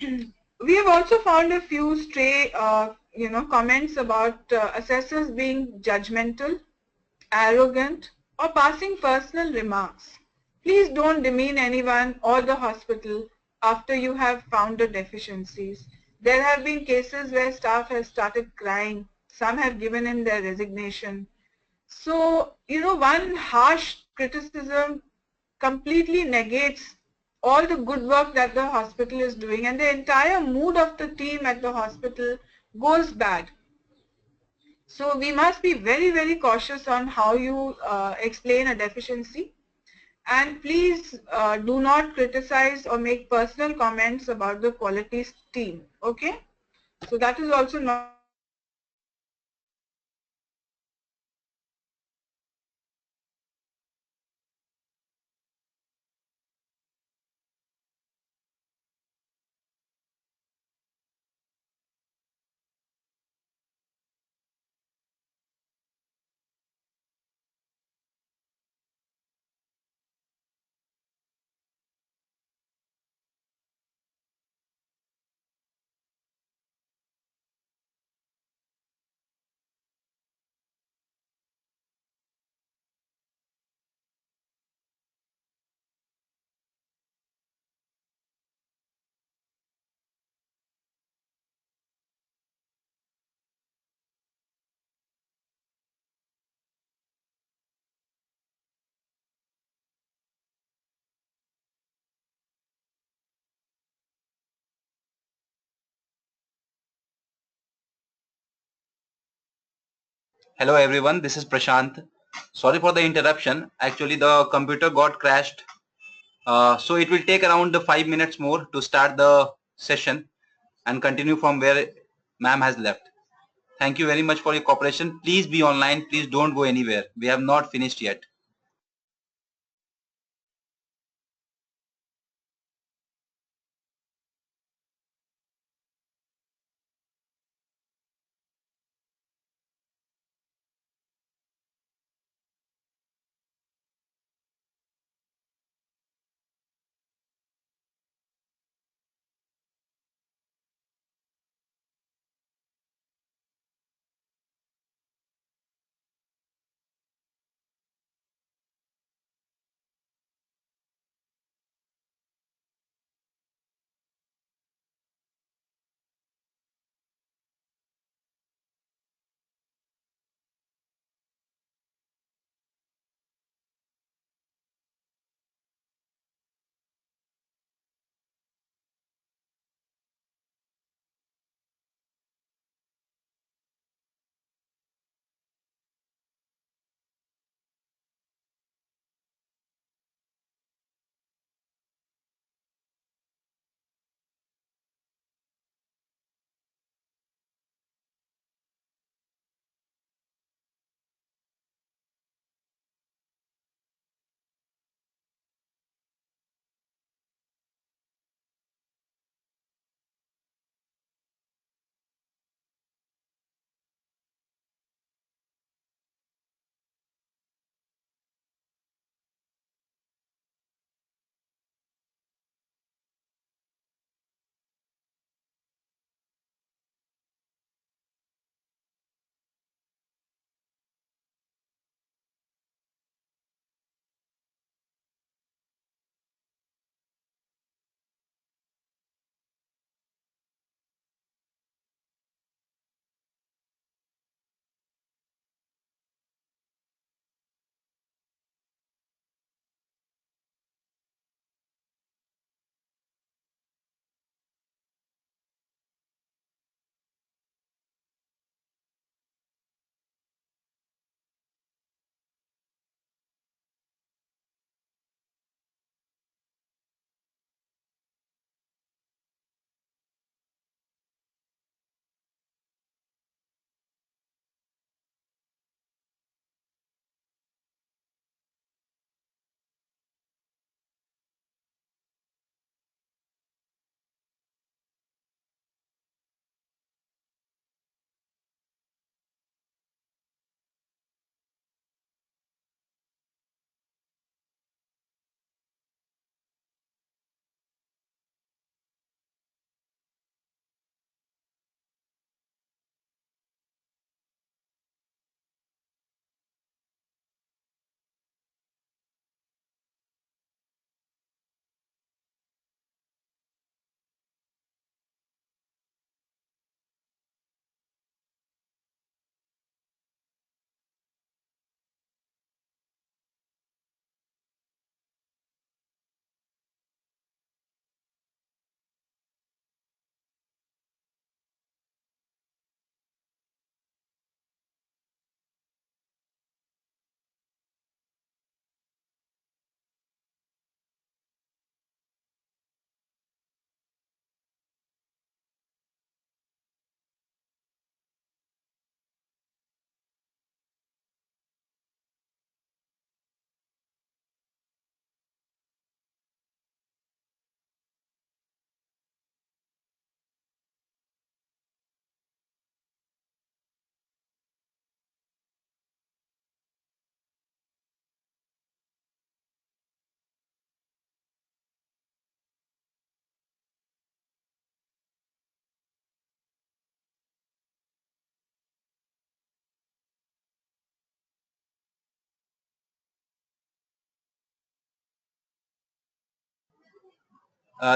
We have also found a few stray comments about assessors being judgmental, arrogant, or passing personal remarks. Please don't demean anyone or the hospital after you have found the deficiencies. There have been cases where staff has started crying. Some have given in their resignation. So, one harsh criticism completely negates all the good work that the hospital is doing, and the entire mood of the team at the hospital goes bad. So we must be very, very cautious on how you explain a deficiency. And please do not criticize or make personal comments about the quality team. Okay? So that is also not Hello everyone, this is Prashant. Sorry for the interruption. Actually the computer got crashed. So it will take around 5 minutes more to start the session. and continue from where ma'am has left. Thank you very much for your cooperation. Please be online. Please don't go anywhere. We have not finished yet.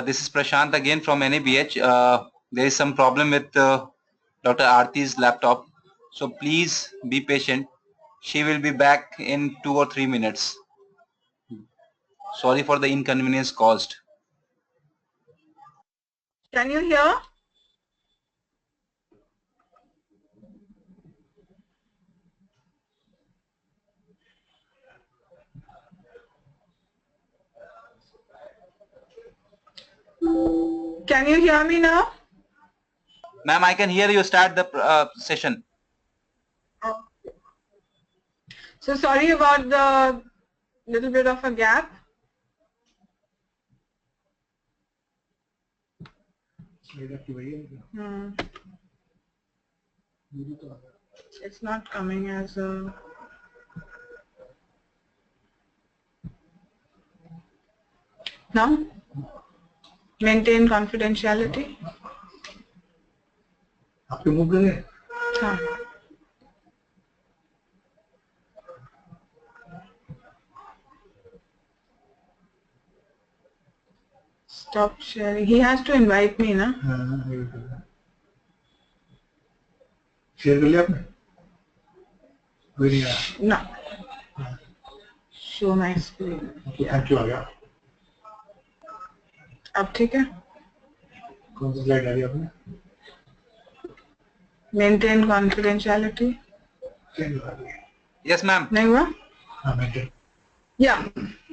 This is Prashant again from NABH. There is some problem with Dr. Aarti's laptop. So please be patient. She will be back in 2 or 3 minutes. Sorry for the inconvenience caused. Can you hear? Can you hear me now? Ma'am, I can hear you. Start the session. So sorry about the little bit of a gap. It's not coming as a... Now? Maintain confidentiality. हाँ. Stop sharing. He has to invite me, na? Share कर लिया आपने? कोई नहीं आया? No. Show my screen. Thank you आ गया. अब ठीक है? कौन सी स्लाइड आ रही है आपने? Maintain confidentiality. Yes, ma'am. नहीं हुआ? हाँ, maintain. Yeah.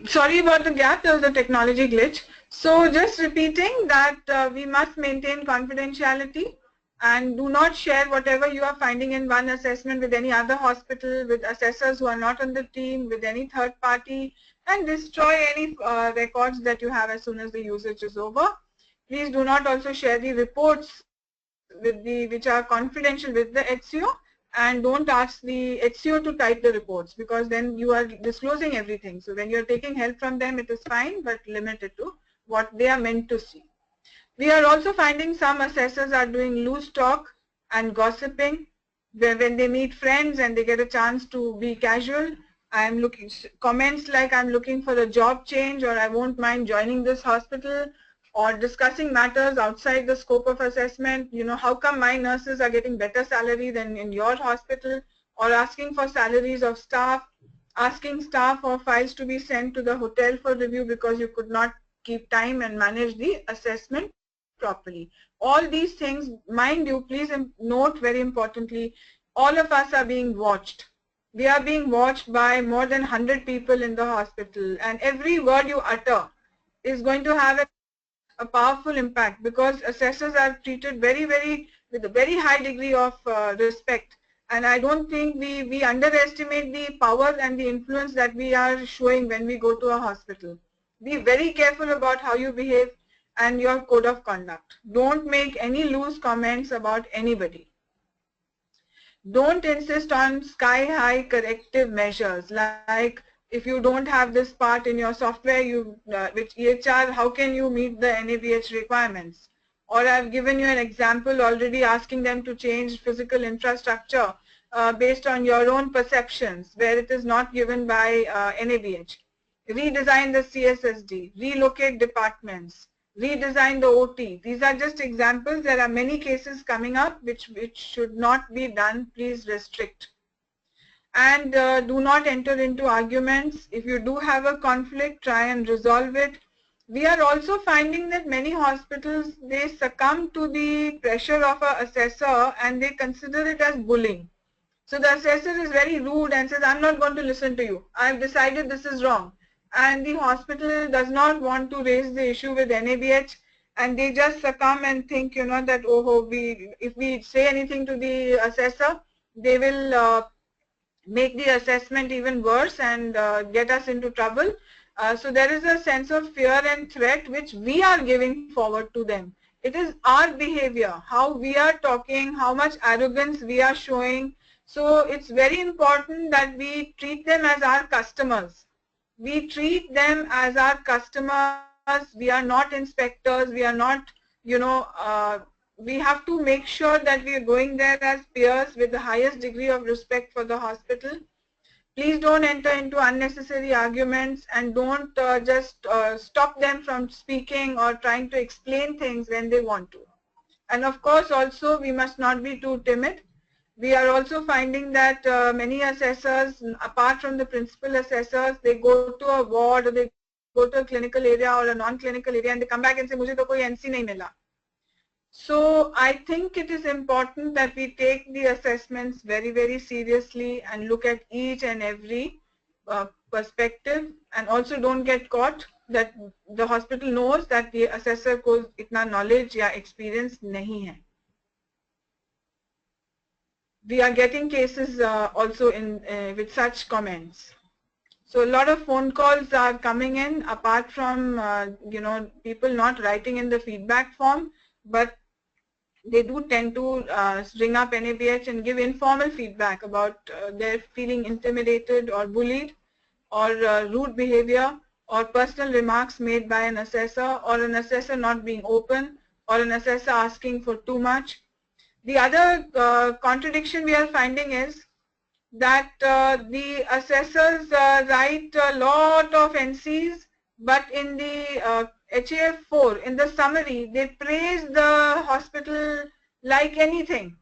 Sorry about the gap. There was a technology glitch. So just repeating that we must maintain confidentiality and do not share whatever you are finding in one assessment with any other hospital, with assessors who are not on the team, with any third party, and destroy any records that you have as soon as the usage is over. Please do not also share the reports with which are confidential with the HCO, and don't ask the HCO to type the reports, because then you are disclosing everything. So when you are taking help from them, it is fine, but limit it to what they are meant to see. We are also finding some assessors are doing loose talk and gossiping, where when they meet friends and they get a chance to be casual, I am looking, comments like I'm looking for a job change, or I won't mind joining this hospital, or discussing matters outside the scope of assessment. You know, how come my nurses are getting better salary than in your hospital, or asking for salaries of staff, asking staff or files to be sent to the hotel for review because you could not keep time and manage the assessment properly. All these things, mind you, please note very importantly, all of us are being watched. We are being watched by more than 100 people in the hospital, and every word you utter is going to have a powerful impact, because assessors are treated with a very high degree of respect. And I don't think we underestimate the power and the influence that we are showing when we go to a hospital. Be very careful about how you behave and your code of conduct. Don't make any loose comments about anybody. Don't insist on sky-high corrective measures, like if you don't have this part in your software, with EHR, how can you meet the NABH requirements? Or I've given you an example already, asking them to change physical infrastructure based on your own perceptions, where it is not given by NABH. Redesign the CSSD, relocate departments, redesign the OT. These are just examples. There are many cases coming up which should not be done. Please restrict. And do not enter into arguments. If you do have a conflict, try and resolve it. We are also finding that many hospitals, they succumb to the pressure of an assessor and they consider it as bullying. So the assessor is very rude and says, I'm not going to listen to you. I've decided this is wrong. And the hospital does not want to raise the issue with NABH, and they just succumb and think, you know, that, oh, if we say anything to the assessor, they will make the assessment even worse and get us into trouble. So there is a sense of fear and threat which we are giving forward to them. It is our behavior, how we are talking, how much arrogance we are showing. So it's very important that we treat them as our customers. We treat them as our customers. We are not inspectors. We are not, you know, we have to make sure that we are going there as peers with the highest degree of respect for the hospital. Please don't enter into unnecessary arguments, and don't just stop them from speaking or trying to explain things when they want to. And of course, also, we must not be too timid. We are also finding that many assessors, apart from the principal assessors, they go to a ward, or they go to a clinical area or a non-clinical area, and they come back and say, "Mujhe to koi NC nahi mila." So I think it is important that we take the assessments very, very seriously and look at each and every perspective, and also don't get caught that the hospital knows that the assessor ko itna knowledge ya experience nahi hai. we are getting cases also in with such comments. So a lot of phone calls are coming in, apart from people not writing in the feedback form, but they do tend to ring up NABH and give informal feedback about their feeling intimidated or bullied, or rude behavior, or personal remarks made by an assessor, or an assessor not being open, or an assessor asking for too much. The other contradiction we are finding is that the assessors write a lot of NCs, but in the HAF4, in the summary, they praise the hospital like anything.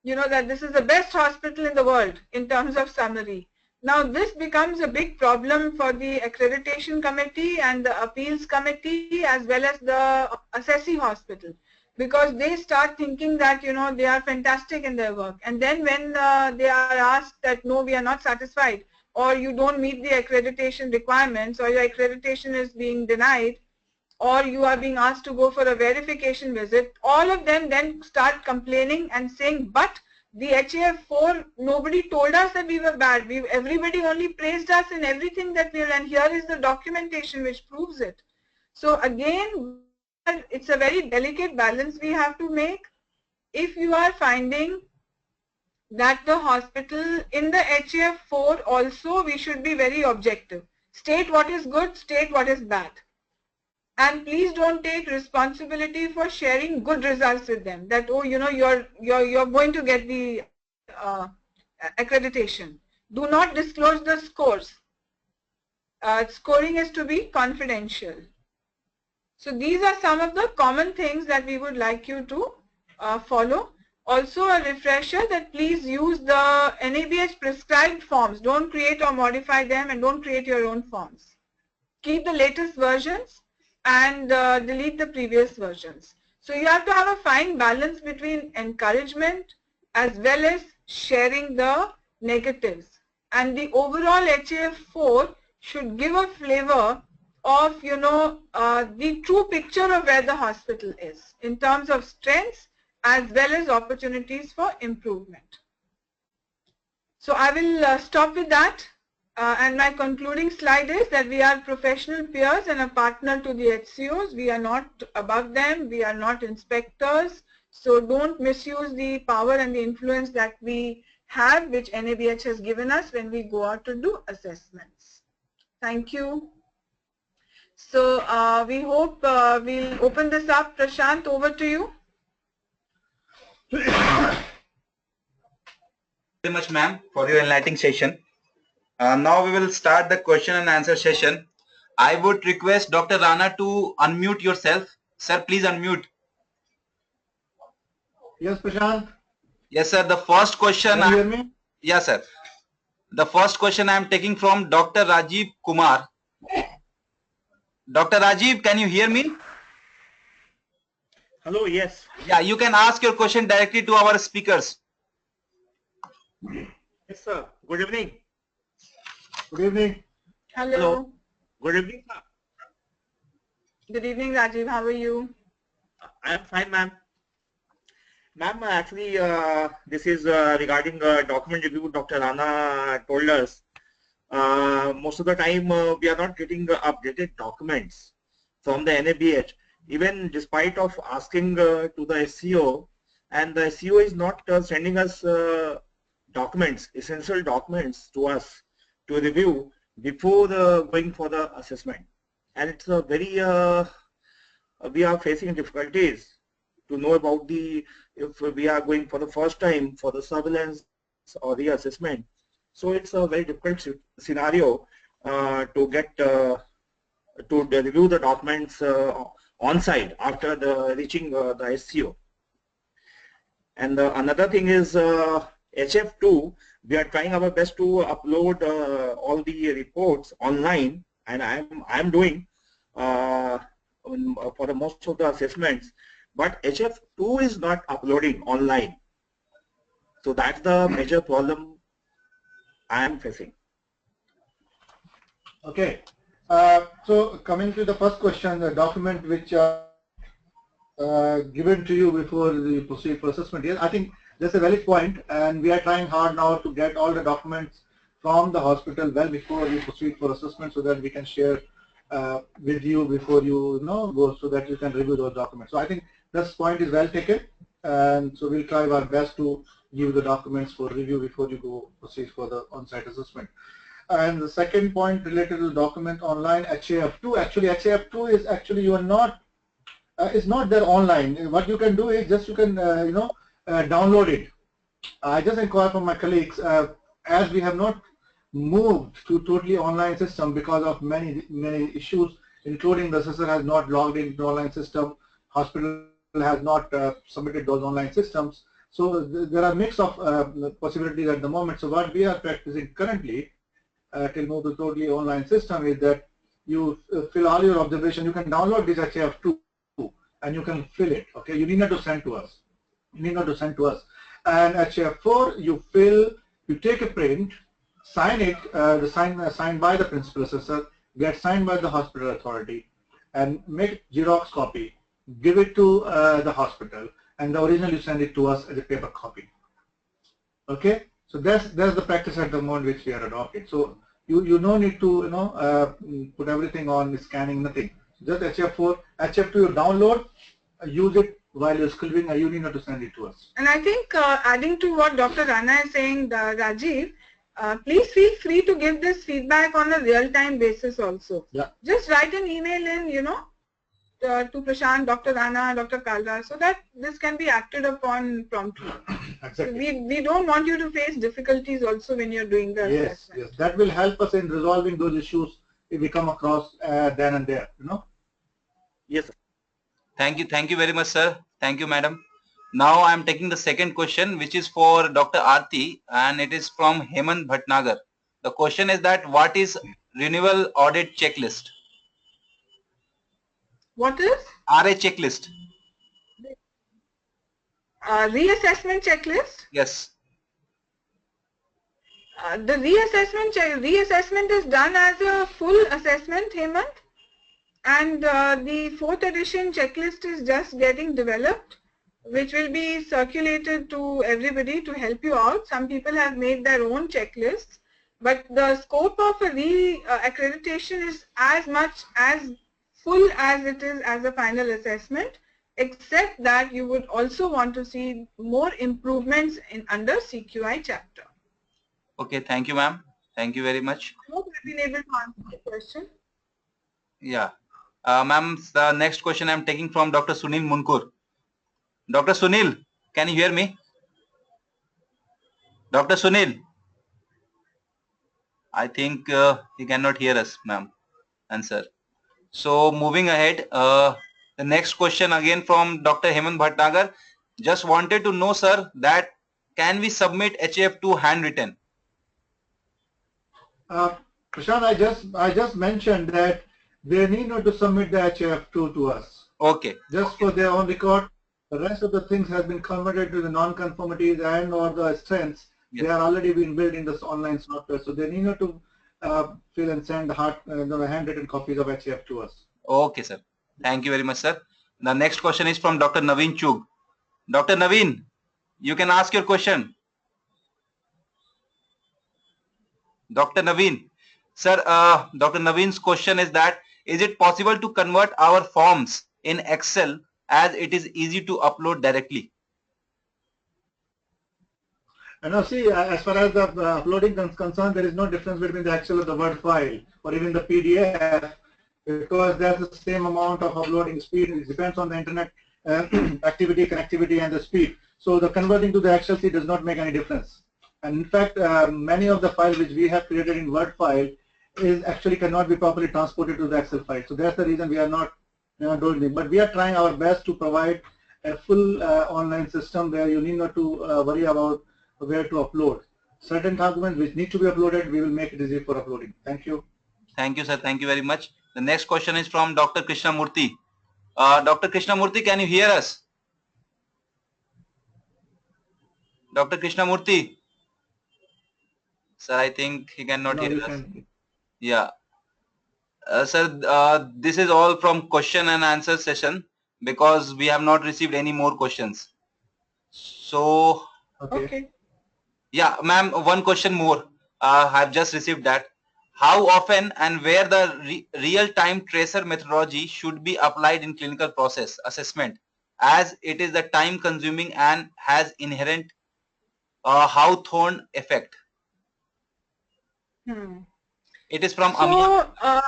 That this is the best hospital in the world in terms of summary. Now this becomes a big problem for the accreditation committee and the appeals committee, as well as the assessee hospital, because they start thinking that they are fantastic in their work, and then when they are asked that no, we are not satisfied, or you don't meet the accreditation requirements, or your accreditation is being denied, or you are being asked to go for a verification visit, all of them then start complaining and saying, but the HAF4, nobody told us that we were bad. Everybody only praised us in everything that we are, and here is the documentation which proves it. So again, it's a very delicate balance we have to make. If you are finding that the hospital in the HAF4 also, we should be very objective. State what is good, state what is bad. And please don't take responsibility for sharing good results with them. That, oh, you're going to get the accreditation. Do not disclose the scores. Scoring is to be confidential. So these are some of the common things that we would like you to follow. Also a refresher that please use the NABH prescribed forms. Don't create or modify them, and don't create your own forms. Keep the latest versions and delete the previous versions. So you have to have a fine balance between encouragement as well as sharing the negatives. And the overall HAF4 should give a flavor of the true picture of where the hospital is in terms of strengths as well as opportunities for improvement. So I will stop with that, and my concluding slide is that we are professional peers and a partner to the HCOs. We are not above them, we are not inspectors, so don't misuse the power and the influence that we have, which NABH has given us when we go out to do assessments. Thank you. So we hope we'll open this up. Prashant, over to you. Thank you very much, ma'am, for your enlightening session. Now we will start the question and answer session. I would request Dr. Rana to unmute yourself. Sir, please unmute. Yes, Prashant. Yes, sir. The first question. Can you hear me? Yes, sir. The first question I am taking from Dr. Rajiv Kumar. Dr. Rajiv, can you hear me? Hello, yes. Yeah, you can ask your question directly to our speakers. Yes, sir. Good evening. Good evening. Hello. Hello. Good evening, sir. Good evening, Rajiv. How are you? I am fine, ma'am. Ma'am, actually, this is regarding document review. Dr. Rana told us most of the time we are not getting updated documents from the NABH, even despite of asking to the SCO, and the SCO is not sending us documents, essential documents to us to review before going for the assessment. And it's a very, we are facing difficulties to know about if we are going for the first time for the surveillance or the assessment. So it's a very difficult scenario to get to review the documents on site after reaching the SCO. And another thing is HF2, we are trying our best to upload all the reports online, and I'm doing for the most of the assessments, but HF2 is not uploading online. So that's the major problem I am facing. Okay. So coming to the first question, the document which are given to you before the proceed for assessment, yes, I think that's a valid point, and we are trying hard now to get all the documents from the hospital well before we proceed for assessment, so that we can share with you before you go, so that you can review those documents. So I think this point is well taken, and so we'll try our best to give the documents for review before you go proceed for the on-site assessment. And the second point related to the document online HAF2. Actually, HAF2 is actually you are not. It's not there online. What you can do is just you can download it. I just inquired from my colleagues, as we have not moved to totally online system because of many issues, including the assessor has not logged into the online system, hospital has not submitted those online systems. So there are mix of possibilities at the moment. So what we are practicing currently till move to totally online system is that you fill all your observation. You can download this HAF2 and you can fill it. Okay, you need not to send to us. You need not to send to us. And HAF4 you fill, you take a print, sign it, signed by the principal assessor, get signed by the hospital authority, and make Xerox copy, give it to the hospital, and the original you send it to us as a paper copy. Okay, so that's the practice at the moment which we are adopting. So you no need to put everything on scanning, nothing. Just HAF4, HAF2 you download, use it while you're scribbling, you need not to send it to us. And I think adding to what Dr. Rana is saying, Rajiv, please feel free to give this feedback on a real-time basis also. Yeah. Just write an email in, to Prashant, Dr. Rana, Dr. Kalra, so that this can be acted upon promptly. Exactly. So we don't want you to face difficulties also when you're doing the assessment. Yes, that will help us in resolving those issues if we come across then and there, Yes, sir. Thank you very much, sir. Thank you, madam. Now I am taking the second question, which is for Dr. Aarti, and it is from Hemant Bhatnagar. The question is that what is renewal audit checklist? What is? RA checklist. Reassessment checklist? Yes. The reassessment is done as a full assessment, Hemant, and the 4th edition checklist is just getting developed, which will be circulated to everybody to help you out. Some people have made their own checklists, but the scope of a re-accreditation is as much as full as it is as a final assessment, except that you would also want to see more improvements under CQI chapter. Okay, thank you, ma'am. Thank you very much. I hope I've been able to answer the question. Yeah. Ma'am, the next question I'm taking from Dr. Sunil Munkur. Dr. Sunil, can you hear me? Dr. Sunil? I think he cannot hear us, ma'am and sir. So moving ahead, the next question again from Dr. Hemant Bhatnagar. Just wanted to know, sir, that can we submit HAF2 handwritten? Prashant, I just mentioned that they need not to submit the HAF2 to us. Okay. Just for their own record. The rest of the things has been converted to the non-conformities and or the strengths. Yes. They are already been built in this online software, so they need not to fill and send the handwritten copies of HAF to us. Okay, sir. Thank you very much, sir. The next question is from Dr. Naveen Chug. Dr. Naveen, you can ask your question. Dr. Naveen, sir, Dr. Naveen's question is that, is it possible to convert our forms in Excel as it is easy to upload directly? And now see, as far as the uploading is concerned, there is no difference between the Excel or the Word file or even the PDF, because there's the same amount of uploading speed. It depends on the internet activity, connectivity, and the speed. So the converting to the Excel sheet does not make any difference. And in fact, many of the files which we have created in Word file is actually cannot be properly transported to the Excel file. So that's the reason we are not doing it. But we are trying our best to provide a full online system where you need not to worry about where to upload. Certain documents which need to be uploaded, we will make it easy for uploading. Thank you. Thank you, sir. Thank you very much. The next question is from Dr. Krishnamurthy. Dr. Krishnamurthy, can you hear us? Dr. Krishnamurthy? Sir, I think he cannot hear us. Yeah. Sir, this is all from question and answer session because we have not received any more questions. So Okay. Yeah, ma'am, one question more. I've just received that. How often and where the real-time tracer methodology should be applied in clinical process assessment, as it is the time-consuming and has inherent Hawthorne effect? It is from Amir. So,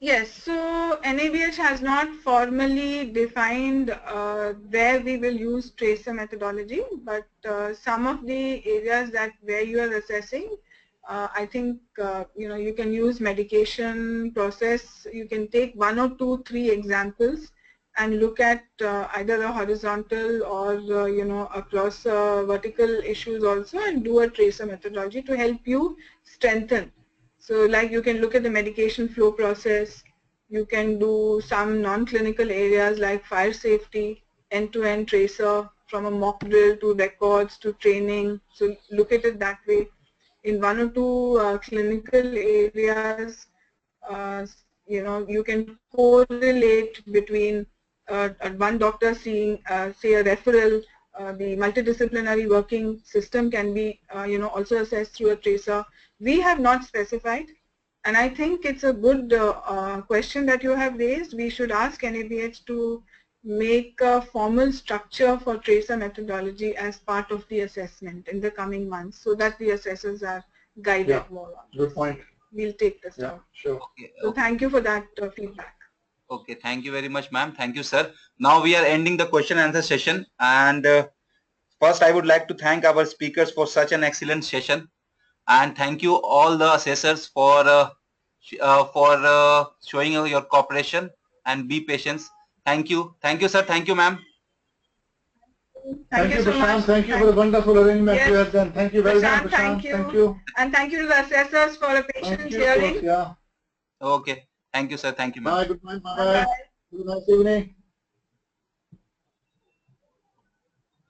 yes, so NABH has not formally defined where we will use tracer methodology, but some of the areas that where you are assessing, I think you can use medication process. You can take 1 or 2, 3 examples and look at either a horizontal or across vertical issues also, and do a tracer methodology to help you strengthen. So like you can look at the medication flow process, you can do some non-clinical areas like fire safety, end-to-end tracer from a mock drill to records to training. So look at it that way. In 1 or 2 clinical areas, you can correlate between one doctor seeing, say, a referral. The multidisciplinary working system can be, also assessed through a tracer. We have not specified, and I think it's a good question that you have raised. We should ask NABH to make a formal structure for tracer methodology as part of the assessment in the coming months, so that the assessors are guided more on. Good point. We'll take this out. Sure. Okay, So thank you for that feedback. okay, thank you very much, ma'am. Thank you, sir. Now we are ending the question and answer session, and first I would like to thank our speakers for such an excellent session, and thank you all the assessors for showing your cooperation and be patient. Thank you, sir. Thank you, ma'am. Thank you so Prashant. much. Thank you for the wonderful arrangement you have done. Thank you very much, Prashant. Prashant. Thank you. And thank you to the assessors for a patient hearing. Yeah. Okay. Thank you, sir. Thank you, ma'am. Bye. Good night. Bye. Good night. Evening.